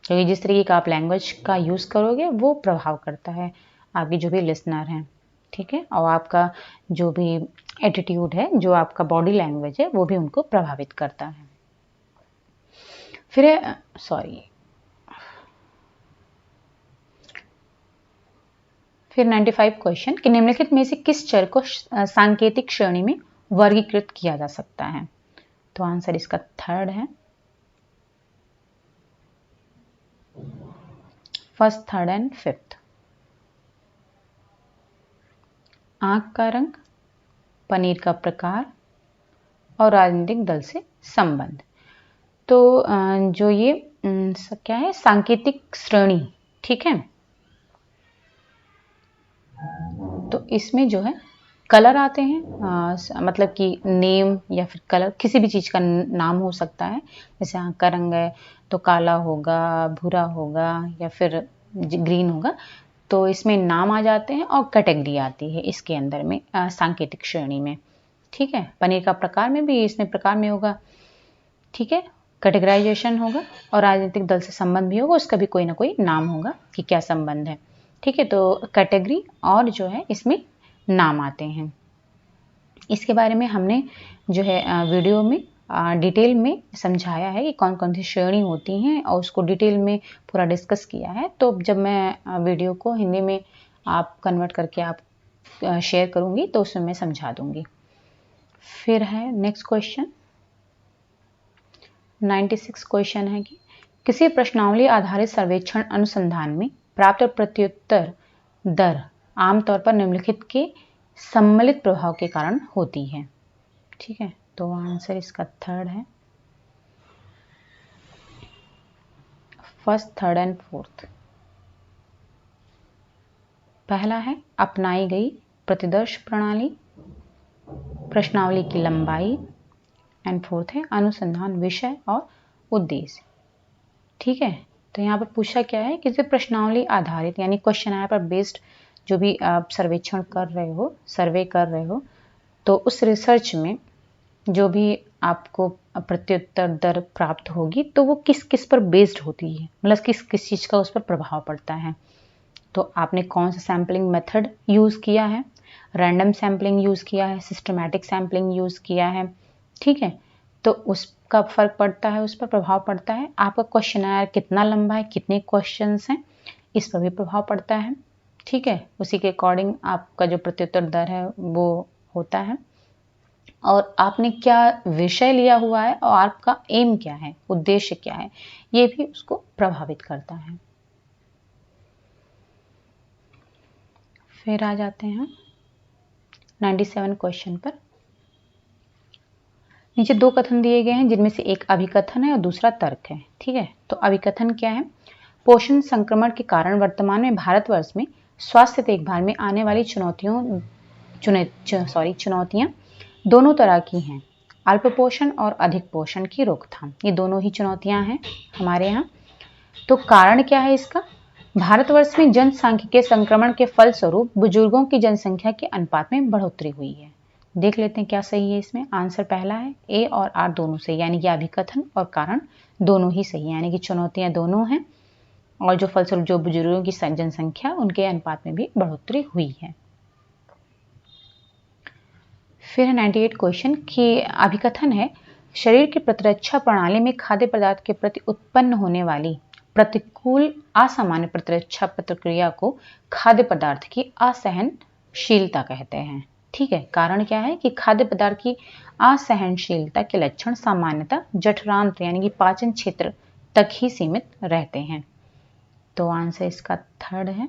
क्योंकि जिस तरीके का आप लैंग्वेज का यूज करोगे वो प्रभाव करता है आपकी जो भी लिसनर हैं। ठीक है, और आपका जो भी एटीट्यूड है, जो आपका बॉडी लैंग्वेज है, वो भी उनको प्रभावित करता है। फिर 95 क्वेश्चन कि निम्नलिखित में से किस चर को सांकेतिक श्रेणी में वर्गीकृत किया जा सकता है? तो आंसर इसका थर्ड है, फर्स्ट, थर्ड एंड फिफ्थ। आंख का रंग, पनीर का प्रकार, और राजनीतिक दल से संबंध। तो जो ये क्या है, सांकेतिक श्रेणी। ठीक है, तो इसमें जो है कलर आते हैं, मतलब कि नेम या फिर कलर, किसी भी चीज का नाम हो सकता है। जैसे आंख का रंग है तो काला होगा, भूरा होगा, या फिर ग्रीन होगा। तो इसमें नाम आ जाते हैं, और कैटेगरी आती है इसके अंदर में, सांकेतिक श्रेणी में। ठीक है, पनीर का प्रकार में भी इसमें प्रकार में होगा। ठीक है, कैटेगराइजेशन होगा, और राजनीतिक दल से संबंध भी होगा, उसका भी कोई ना कोई नाम होगा कि क्या संबंध है। ठीक है, तो कैटेगरी और जो है इसमें नाम आते हैं। इसके बारे में हमने जो है वीडियो में डिटेल में समझाया है कि कौन कौन सी श्रेणी होती हैं, और उसको डिटेल में पूरा डिस्कस किया है। तो जब मैं वीडियो को हिंदी में आप कन्वर्ट करके आप शेयर करूंगी तो उसमें मैं समझा दूंगी। फिर है नेक्स्ट क्वेश्चन, 96 क्वेश्चन है कि किसी प्रश्नावली आधारित सर्वेक्षण अनुसंधान में प्राप्त प्रत्युत्तर दर आमतौर पर निम्नलिखित के सम्मिलित प्रभाव के कारण होती है। ठीक है, तो आंसर इसका थर्ड है, फर्स्ट, थर्ड एंड फोर्थ। पहला है अपनाई गई प्रतिदर्श प्रणाली, प्रश्नावली की लंबाई, एंड फोर्थ है अनुसंधान विषय और उद्देश्य। ठीक है, तो यहाँ पर पूछा क्या है, किसी प्रश्नावली आधारित यानी क्वेश्चन पर बेस्ड जो भी आप सर्वेक्षण कर रहे हो, सर्वे कर रहे हो, तो उस रिसर्च में जो भी आपको प्रत्युत्तर दर प्राप्त होगी तो वो किस किस पर बेस्ड होती है, मतलब किस किस चीज़ का उस पर प्रभाव पड़ता है। तो आपने कौन सा सैम्पलिंग मेथड यूज़ किया है, रैंडम सैम्पलिंग यूज़ किया है, सिस्टमैटिक सैम्पलिंग यूज़ किया है। ठीक है, तो उसका फर्क पड़ता है, उस पर प्रभाव पड़ता है। आपका क्वेश्चनर कितना लंबा है, कितने क्वेश्चंस हैं, इस पर भी प्रभाव पड़ता है। ठीक है, उसी के अकॉर्डिंग आपका जो प्रत्युत्तर दर है वो होता है, और आपने क्या विषय लिया हुआ है और आपका एम क्या है, उद्देश्य क्या है, ये भी उसको प्रभावित करता है। फिर आ जाते हैं 97 क्वेश्चन पर। नीचे दो कथन दिए गए हैं जिनमें से एक अभिकथन है और दूसरा तर्क है। ठीक है, तो अभिकथन क्या है, पोषण संक्रमण के कारण वर्तमान में भारतवर्ष में स्वास्थ्य देखभाल में आने वाली चुनौतियां दोनों तरह की हैं, अल्प पोषण और अधिक पोषण की रोकथाम, ये दोनों ही चुनौतियां हैं हमारे यहाँ। तो कारण क्या है इसका, भारतवर्ष में जनसांख्यिकीय संक्रमण के फलस्वरूप बुजुर्गों की जनसंख्या के अनुपात में बढ़ोतरी हुई है। देख लेते हैं क्या सही है इसमें। आंसर पहला है, ए और आर दोनों सही, यानी कि अभिकथन और कारण दोनों ही सही, यानी कि चुनौतियां दोनों हैं, और जो फलस्वरूप जो बुजुर्गों की जनसंख्या उनके अनुपात में भी बढ़ोतरी हुई है। फिर है 98 क्वेश्चन की अभिकथन है, शरीर की प्रतिरक्षा प्रणाली में खाद्य पदार्थ के प्रति उत्पन्न होने वाली प्रतिकूल असामान्य प्रतिरक्षा प्रतिक्रिया को खाद्य पदार्थ की असहनशीलता कहते हैं। ठीक है, कारण क्या है कि खाद्य पदार्थ की असहनशीलता के लक्षण सामान्यतः जठरांत्र यानी कि पाचन क्षेत्र तक ही सीमित रहते हैं। तो आंसर इसका थर्ड है।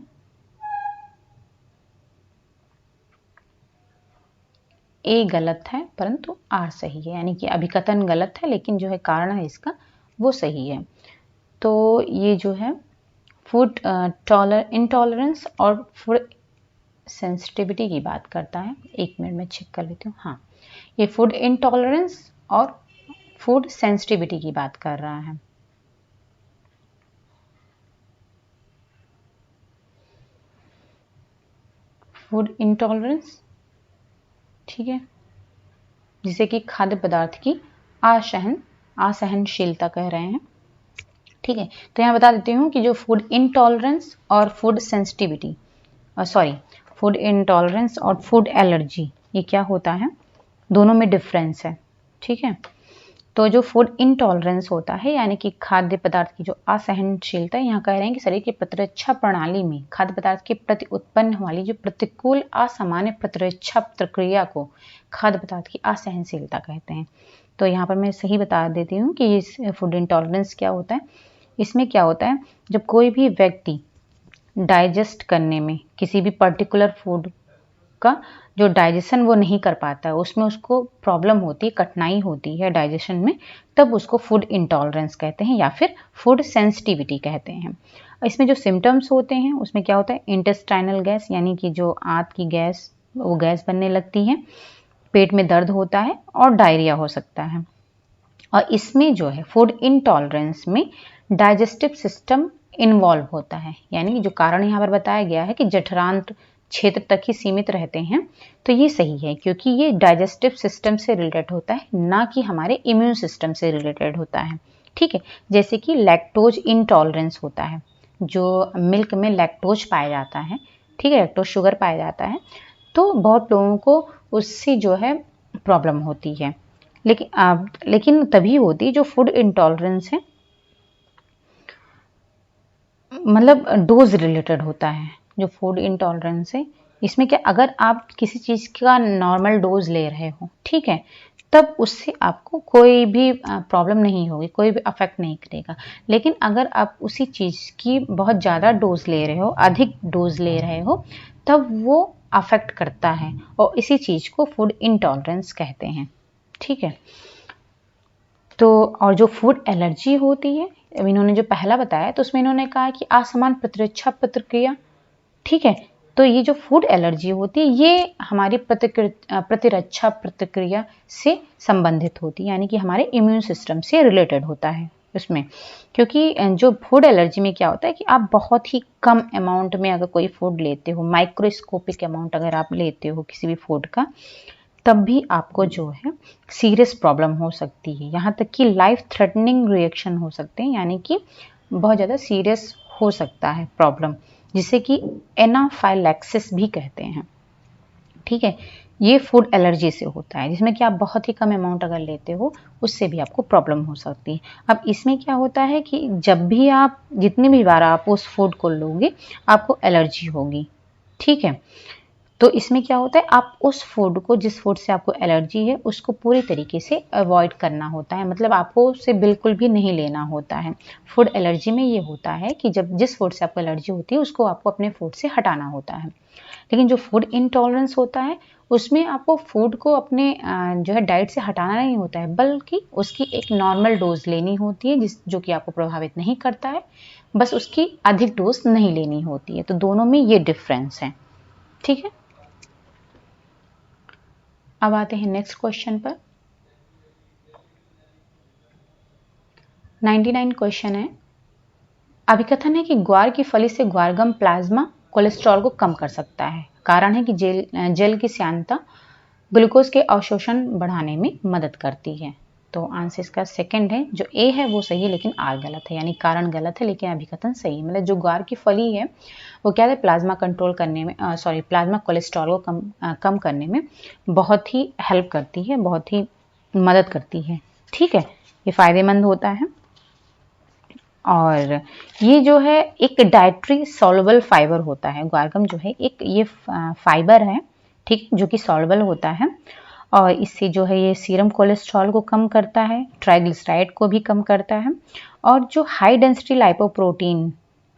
ए गलत है परंतु आर सही है, यानी कि अभिकथन गलत है लेकिन जो है कारण है इसका वो सही है। तो ये जो है फूड इंटॉलरेंस और फूड सेंसिटिविटी की बात करता है। एक मिनट में चेक कर लेती हूँ। हाँ, ये फूड इंटॉलरेंस और फूड सेंसिटिविटी की बात कर रहा है। फूड इंटॉलरेंस, ठीक है, जिसे कि खाद्य पदार्थ की असहनशीलता कह रहे हैं। ठीक है, तो यहाँ बता देती हूँ कि जो फूड इंटॉलरेंस और फूड सेंसिटिविटी फूड इंटॉलरेंस और फूड एलर्जी, ये क्या होता है, दोनों में डिफरेंस है। ठीक है, तो जो फूड इंटॉलरेंस होता है यानी कि खाद्य पदार्थ की जो असहनशीलता है, यहाँ कह रहे हैं कि शरीर की प्रतिरक्षा प्रणाली में खाद्य पदार्थ के प्रति उत्पन्न वाली जो प्रतिकूल असामान्य प्रतिरक्षा प्रक्रिया को खाद्य पदार्थ की असहनशीलता कहते हैं। तो यहाँ पर मैं सही बता देती हूँ कि इस फूड इंटॉलरेंस क्या होता है। इसमें क्या होता है, जब कोई भी व्यक्ति डाइजेस्ट करने में किसी भी पर्टिकुलर फूड का जो डाइजेशन वो नहीं कर पाता है, उसमें उसको प्रॉब्लम होती है, कठिनाई होती है डाइजेशन में, तब उसको फूड इंटॉलरेंस कहते हैं या फिर फूड सेंसिटिविटी कहते हैं। इसमें जो सिम्टम्स होते हैं उसमें क्या होता है, इंटेस्टाइनल गैस यानी कि जो आंत की गैस, वो गैस बनने लगती है, पेट में दर्द होता है और डायरिया हो सकता है। और इसमें जो है फूड इंटॉलरेंस में डाइजेस्टिव सिस्टम इन्वॉल्व होता है, यानी जो कारण यहाँ पर बताया गया है कि जठरांत्र क्षेत्र तक ही सीमित रहते हैं, तो ये सही है क्योंकि ये डाइजेस्टिव सिस्टम से रिलेटेड होता है, ना कि हमारे इम्यून सिस्टम से रिलेटेड होता है। ठीक है, जैसे कि लैक्टोज इंटॉलरेंस होता है, जो मिल्क में लैक्टोज पाया जाता है, ठीक है, लैक्टोज शुगर पाया जाता है, तो बहुत लोगों को उससे जो है प्रॉब्लम होती है, लेकिन तभी होती है। जो फूड इंटॉलरेंस है मतलब डोज रिलेटेड होता है। जो फूड इंटॉलरेंस है इसमें क्या, अगर आप किसी चीज़ का नॉर्मल डोज ले रहे हो, ठीक है, तब उससे आपको कोई भी प्रॉब्लम नहीं होगी, कोई भी अफेक्ट नहीं करेगा। लेकिन अगर आप उसी चीज़ की बहुत ज़्यादा डोज ले रहे हो, अधिक डोज ले रहे हो, तब वो अफेक्ट करता है और इसी चीज़ को फूड इंटॉलरेंस कहते हैं। ठीक है, तो और जो फूड एलर्जी होती है, अब इन्होंने जो पहला बताया तो उसमें इन्होंने कहा कि असमान प्रतिरक्षा प्रतिक्रिया। ठीक है, तो ये जो फूड एलर्जी होती है ये हमारी प्रतिरक्षा प्रतिक्रिया से संबंधित होती है, यानी कि हमारे इम्यून सिस्टम से रिलेटेड होता है उसमें। क्योंकि जो फूड एलर्जी में क्या होता है कि आप बहुत ही कम अमाउंट में अगर कोई फूड लेते हो, माइक्रोस्कोपिक अमाउंट अगर आप लेते हो किसी भी फूड का, तब भी आपको जो है सीरियस प्रॉब्लम हो सकती है, यहाँ तक कि लाइफ थ्रेटनिंग रिएक्शन हो सकते हैं, यानी कि बहुत ज़्यादा सीरियस हो सकता है प्रॉब्लम, जिसे कि एनाफाइलैक्सिस भी कहते हैं। ठीक है, ये फूड एलर्जी से होता है, जिसमें कि आप बहुत ही कम अमाउंट अगर लेते हो उससे भी आपको प्रॉब्लम हो सकती है। अब इसमें क्या होता है कि जब भी आप, जितनी भी बार आप उस फूड को लोगे, आपको एलर्जी होगी। ठीक है, तो इसमें क्या होता है, आप उस फूड को, जिस फूड से आपको एलर्जी है, उसको पूरी तरीके से अवॉइड करना होता है, मतलब आपको उसे बिल्कुल भी नहीं लेना होता है। फूड एलर्जी में ये होता है कि जब जिस फूड से आपको एलर्जी होती है उसको आपको अपने फूड से हटाना होता है। लेकिन जो फूड इंटॉलरेंस होता है उसमें आपको फूड को अपने जो है डाइट से हटाना नहीं होता है, बल्कि उसकी एक नॉर्मल डोज लेनी होती है, जो कि आपको प्रभावित नहीं करता है, बस उसकी अधिक डोज नहीं लेनी होती है। तो दोनों में ये डिफरेंस है। ठीक है, अब आते हैं नेक्स्ट क्वेश्चन पर। 99 क्वेश्चन है, अभिकथन है कि ग्वार की फली से ग्वारगम प्लाज्मा कोलेस्ट्रॉल को कम कर सकता है। कारण है कि जेल की श्यानता ग्लूकोज के अवशोषण बढ़ाने में मदद करती है। तो आंसर इसका सेकंड है, जो ए है वो सही है लेकिन आर गलत है, यानी कारण गलत है लेकिन अभिकथन सही है। मतलब जो ग्वार की फली है वो क्या है, प्लाज्मा कंट्रोल करने में प्लाज्मा कोलेस्ट्रॉल को कम करने में बहुत ही हेल्प करती है, बहुत ही मदद करती है। ठीक है, ये फायदेमंद होता है। और ये जो है एक डाइट्री सॉल्युबल फाइबर होता है। ग्वारगम जो है एक ये फाइबर है, ठीक, जो कि सॉल्युबल होता है और इससे जो है ये सीरम कोलेस्ट्रॉल को कम करता है, ट्राइग्लिसराइड को भी कम करता है और जो high density lipoprotein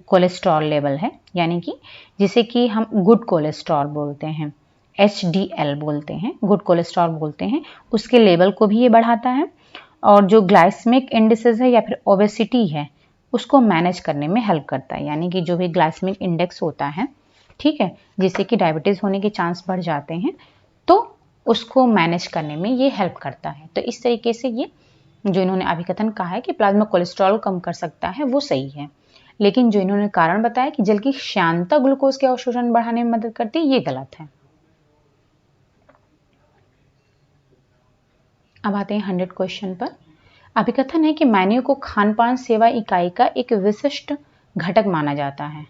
cholesterol level है, यानी कि जिसे कि हम गुड कोलेस्ट्रॉल बोलते हैं, HDL बोलते हैं, गुड कोलेस्ट्रॉल बोलते हैं, उसके लेवल को भी ये बढ़ाता है और जो ग्लाइसेमिक इंडिसेस है या फिर ओबेसिटी है उसको मैनेज करने में हेल्प करता है। यानी कि जो भी ग्लाइसेमिक इंडेक्स होता है, ठीक है, जिससे कि डायबिटीज़ होने के चांस बढ़ जाते हैं, तो उसको मैनेज करने में ये हेल्प करता है। तो इस तरीके से ये जो इन्होंने अभिकथन कहा है कि प्लाज्मा कोलेस्ट्रॉल कम कर सकता है, वो सही है। लेकिन जो इन्होंने कारण बताया कि जल की श्यानता ग्लूकोज के अवशोषण बढ़ाने में मदद करती है, ये गलत है। अब आते हैं 100 क्वेश्चन पर। अभिकथन है कि मेन्यू को खान-पान सेवा इकाई का एक विशिष्ट घटक माना जाता है।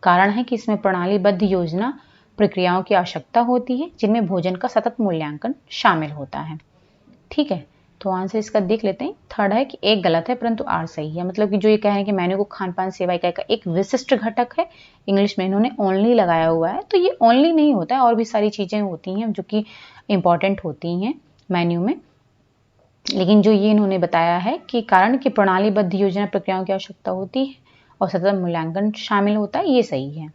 कारण है कि इसमें प्रणालीबद्ध योजना प्रक्रियाओं की आवश्यकता होती है जिनमें भोजन का सतत मूल्यांकन शामिल होता है। ठीक है, तो आंसर इसका देख लेते हैं। थर्ड है कि एक गलत है परंतु आर सही है। मतलब कि जो ये कह रहे हैं कि मेन्यू को खान-पान सेवा इकाई का एक विशिष्ट घटक है, इंग्लिश में इन्होंने ओनली लगाया हुआ है, तो ये ओनली नहीं होता है, और भी सारी चीज़ें होती हैं जो कि इंपॉर्टेंट होती हैं मेन्यू में। लेकिन जो ये इन्होंने बताया है कि कारण की प्रणालीबद्ध योजना प्रक्रियाओं की आवश्यकता होती है और सतत मूल्यांकन शामिल होता है, ये सही है।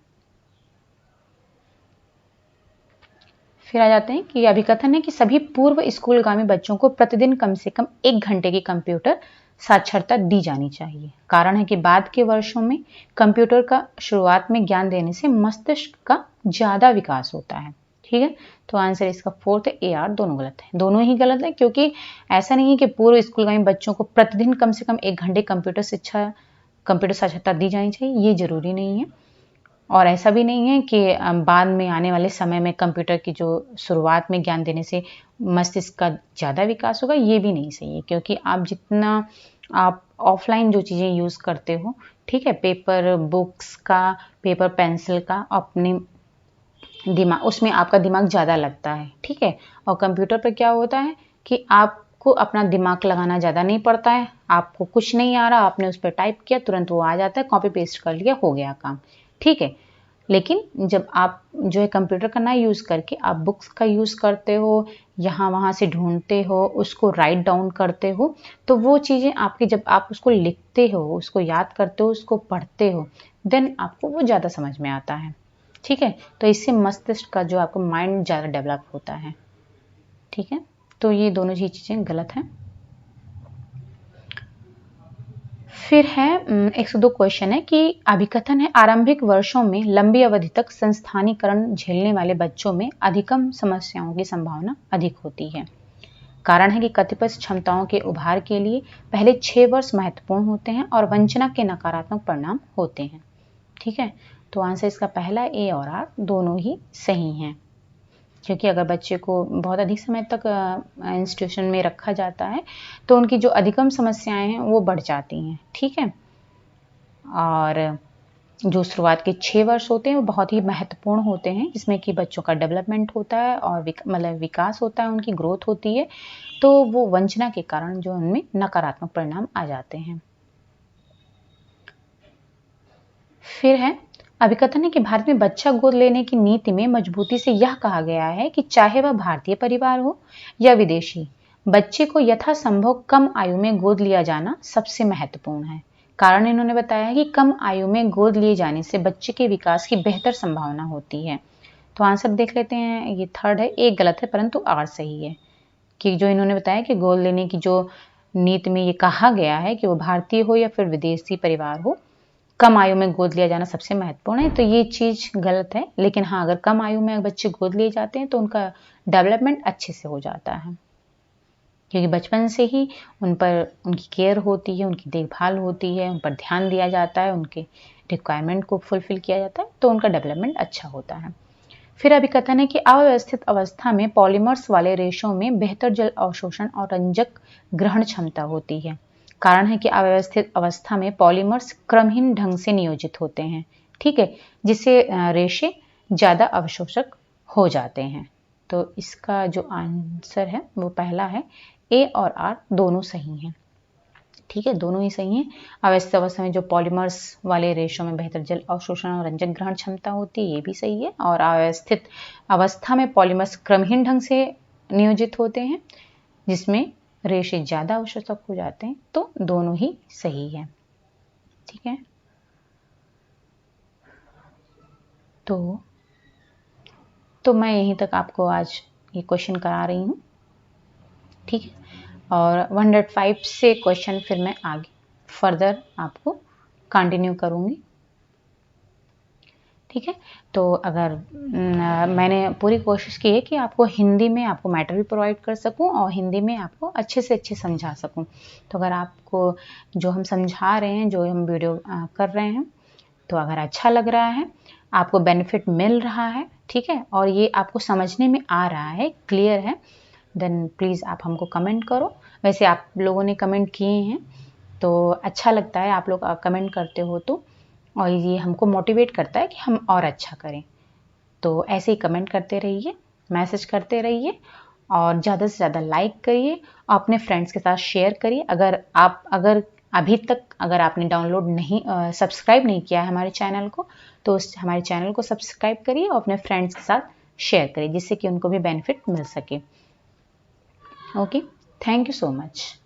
फिर आ जाते हैं कि अभिकथन है कि सभी पूर्व स्कूलगामी बच्चों को प्रतिदिन कम से कम 1 घंटे की कंप्यूटर साक्षरता दी जानी चाहिए। कारण है कि बाद के वर्षों में कंप्यूटर का शुरुआत में ज्ञान देने से मस्तिष्क का ज़्यादा विकास होता है। ठीक है, तो आंसर इसका फोर्थ है, AR दोनों गलत है। दोनों ही गलत है क्योंकि ऐसा नहीं है कि पूर्व स्कूलगामी बच्चों को प्रतिदिन कम से कम 1 घंटे कंप्यूटर साक्षरता दी जानी चाहिए, ये जरूरी नहीं है। और ऐसा भी नहीं है कि बाद में आने वाले समय में कंप्यूटर की जो शुरुआत में ज्ञान देने से मस्तिष्क का ज़्यादा विकास होगा, ये भी नहीं सही है। क्योंकि आप ऑफलाइन जो चीज़ें यूज़ करते हो, ठीक है, पेपर बुक्स का, पेपर पेंसिल का, अपने दिमाग, उसमें आपका दिमाग ज़्यादा लगता है, ठीक है। और कंप्यूटर पर क्या होता है कि आपको अपना दिमाग लगाना ज़्यादा नहीं पड़ता है। आपको कुछ नहीं आ रहा, आपने उस पर टाइप किया, तुरंत वो आ जाता है, कॉपी पेस्ट कर लिया, हो गया काम, ठीक है। लेकिन जब आप जो है कंप्यूटर का ना यूज़ करके आप बुक्स का यूज़ करते हो, यहाँ वहाँ से ढूंढते हो, उसको राइट डाउन करते हो, तो वो चीज़ें आपकी, जब आप उसको लिखते हो, उसको याद करते हो, उसको पढ़ते हो, देन आपको वो ज़्यादा समझ में आता है, ठीक है। तो इससे मस्तिष्क का जो आपका माइंड ज़्यादा डेवलप होता है, ठीक है। तो ये दोनों ही चीज़ें गलत हैं। फिर है 102 क्वेश्चन है कि अभिकथन है आरंभिक वर्षों में लंबी अवधि तक संस्थानीकरण झेलने वाले बच्चों में अधिकतम समस्याओं की संभावना अधिक होती है। कारण है कि कतिपय क्षमताओं के उभार के लिए पहले 6 वर्ष महत्वपूर्ण होते हैं और वंचना के नकारात्मक परिणाम होते हैं, ठीक है। तो आंसर इसका पहला ए और आर दोनों ही सही हैं। क्योंकि अगर बच्चे को बहुत अधिक समय तक इंस्टीट्यूशन में रखा जाता है तो उनकी जो अधिकतम समस्याएं हैं वो बढ़ जाती हैं, ठीक है। और जो शुरुआत के 6 वर्ष होते हैं वो बहुत ही महत्वपूर्ण होते हैं, जिसमें कि बच्चों का डेवलपमेंट होता है और मतलब विकास होता है, उनकी ग्रोथ होती है। तो वो वंचना के कारण जो उनमें नकारात्मक परिणाम आ जाते हैं। फिर है अभिकथन है कि भारत में बच्चा गोद लेने की नीति में मजबूती से यह कहा गया है कि चाहे वह भारतीय परिवार हो या विदेशी, बच्चे को यथासंभव कम आयु में गोद लिया जाना सबसे महत्वपूर्ण है। कारण इन्होंने बताया है कि कम आयु में गोद लिए जाने से बच्चे के विकास की बेहतर संभावना होती है। तो आंसर देख लेते हैं, ये थर्ड है, एक गलत है परंतु आर सही है। कि जो इन्होंने बताया कि गोद लेने की जो नीति में ये कहा गया है कि वो भारतीय हो या फिर विदेशी परिवार हो, कम आयु में गोद लिया जाना सबसे महत्वपूर्ण है, तो ये चीज़ गलत है। लेकिन हाँ, अगर कम आयु में बच्चे गोद लिए जाते हैं तो उनका डेवलपमेंट अच्छे से हो जाता है, क्योंकि बचपन से ही उन पर उनकी केयर होती है, उनकी देखभाल होती है, उन पर ध्यान दिया जाता है, उनके रिक्वायरमेंट को फुलफिल किया जाता है, तो उनका डेवलपमेंट अच्छा होता है। फिर अभिकथन है कि अव्यवस्थित अवस्था में पॉलीमर्स वाले रेशों में बेहतर जल अवशोषण और रंजक ग्रहण क्षमता होती है। कारण है कि अव्यवस्थित अवस्था में पॉलीमर्स क्रमहीन ढंग से नियोजित होते हैं, ठीक है, जिससे रेशे ज़्यादा अवशोषक हो जाते हैं। तो इसका जो आंसर है वो पहला है, ए और आर दोनों सही हैं। ठीक है, दोनों ही सही हैं। अव्यस्थ अवस्था में जो पॉलीमर्स वाले रेशों में बेहतर जल अवशोषण और रंजक ग्रहण क्षमता होती है, ये भी सही है। और अव्यवस्थित अवस्था में पॉलीमर्स क्रमहीन ढंग से नियोजित होते हैं, जिसमें रेशे ज़्यादा अवशोषक हो जाते हैं, तो दोनों ही सही है। ठीक है, तो मैं यहीं तक आपको आज ये क्वेश्चन करा रही हूँ। ठीक है, और 105 से क्वेश्चन फिर मैं आगे फर्दर आपको कंटिन्यू करूँगी। ठीक है, तो अगर मैंने पूरी कोशिश की है कि आपको हिंदी में आपको मैटर भी प्रोवाइड कर सकूं और हिंदी में आपको अच्छे से अच्छे समझा सकूं। तो अगर आपको जो हम समझा रहे हैं, जो हम वीडियो कर रहे हैं, तो अगर अच्छा लग रहा है, आपको बेनिफिट मिल रहा है, ठीक है, और ये आपको समझने में आ रहा है, क्लियर है, देन प्लीज़ आप हमको कमेंट करो। वैसे आप लोगों ने कमेंट किए हैं तो अच्छा लगता है, आप लोग कमेंट करते हो तो, और ये हमको मोटिवेट करता है कि हम और अच्छा करें। तो ऐसे ही कमेंट करते रहिए, मैसेज करते रहिए, और ज़्यादा से ज़्यादा लाइक करिए, अपने फ्रेंड्स के साथ शेयर करिए। अगर अभी तक अगर आपने डाउनलोड नहीं सब्सक्राइब नहीं किया है हमारे चैनल को, तो हमारे चैनल को सब्सक्राइब करिए और अपने फ्रेंड्स के साथ शेयर करिए, जिससे कि उनको भी बेनिफिट मिल सके। Okay, thank you so much.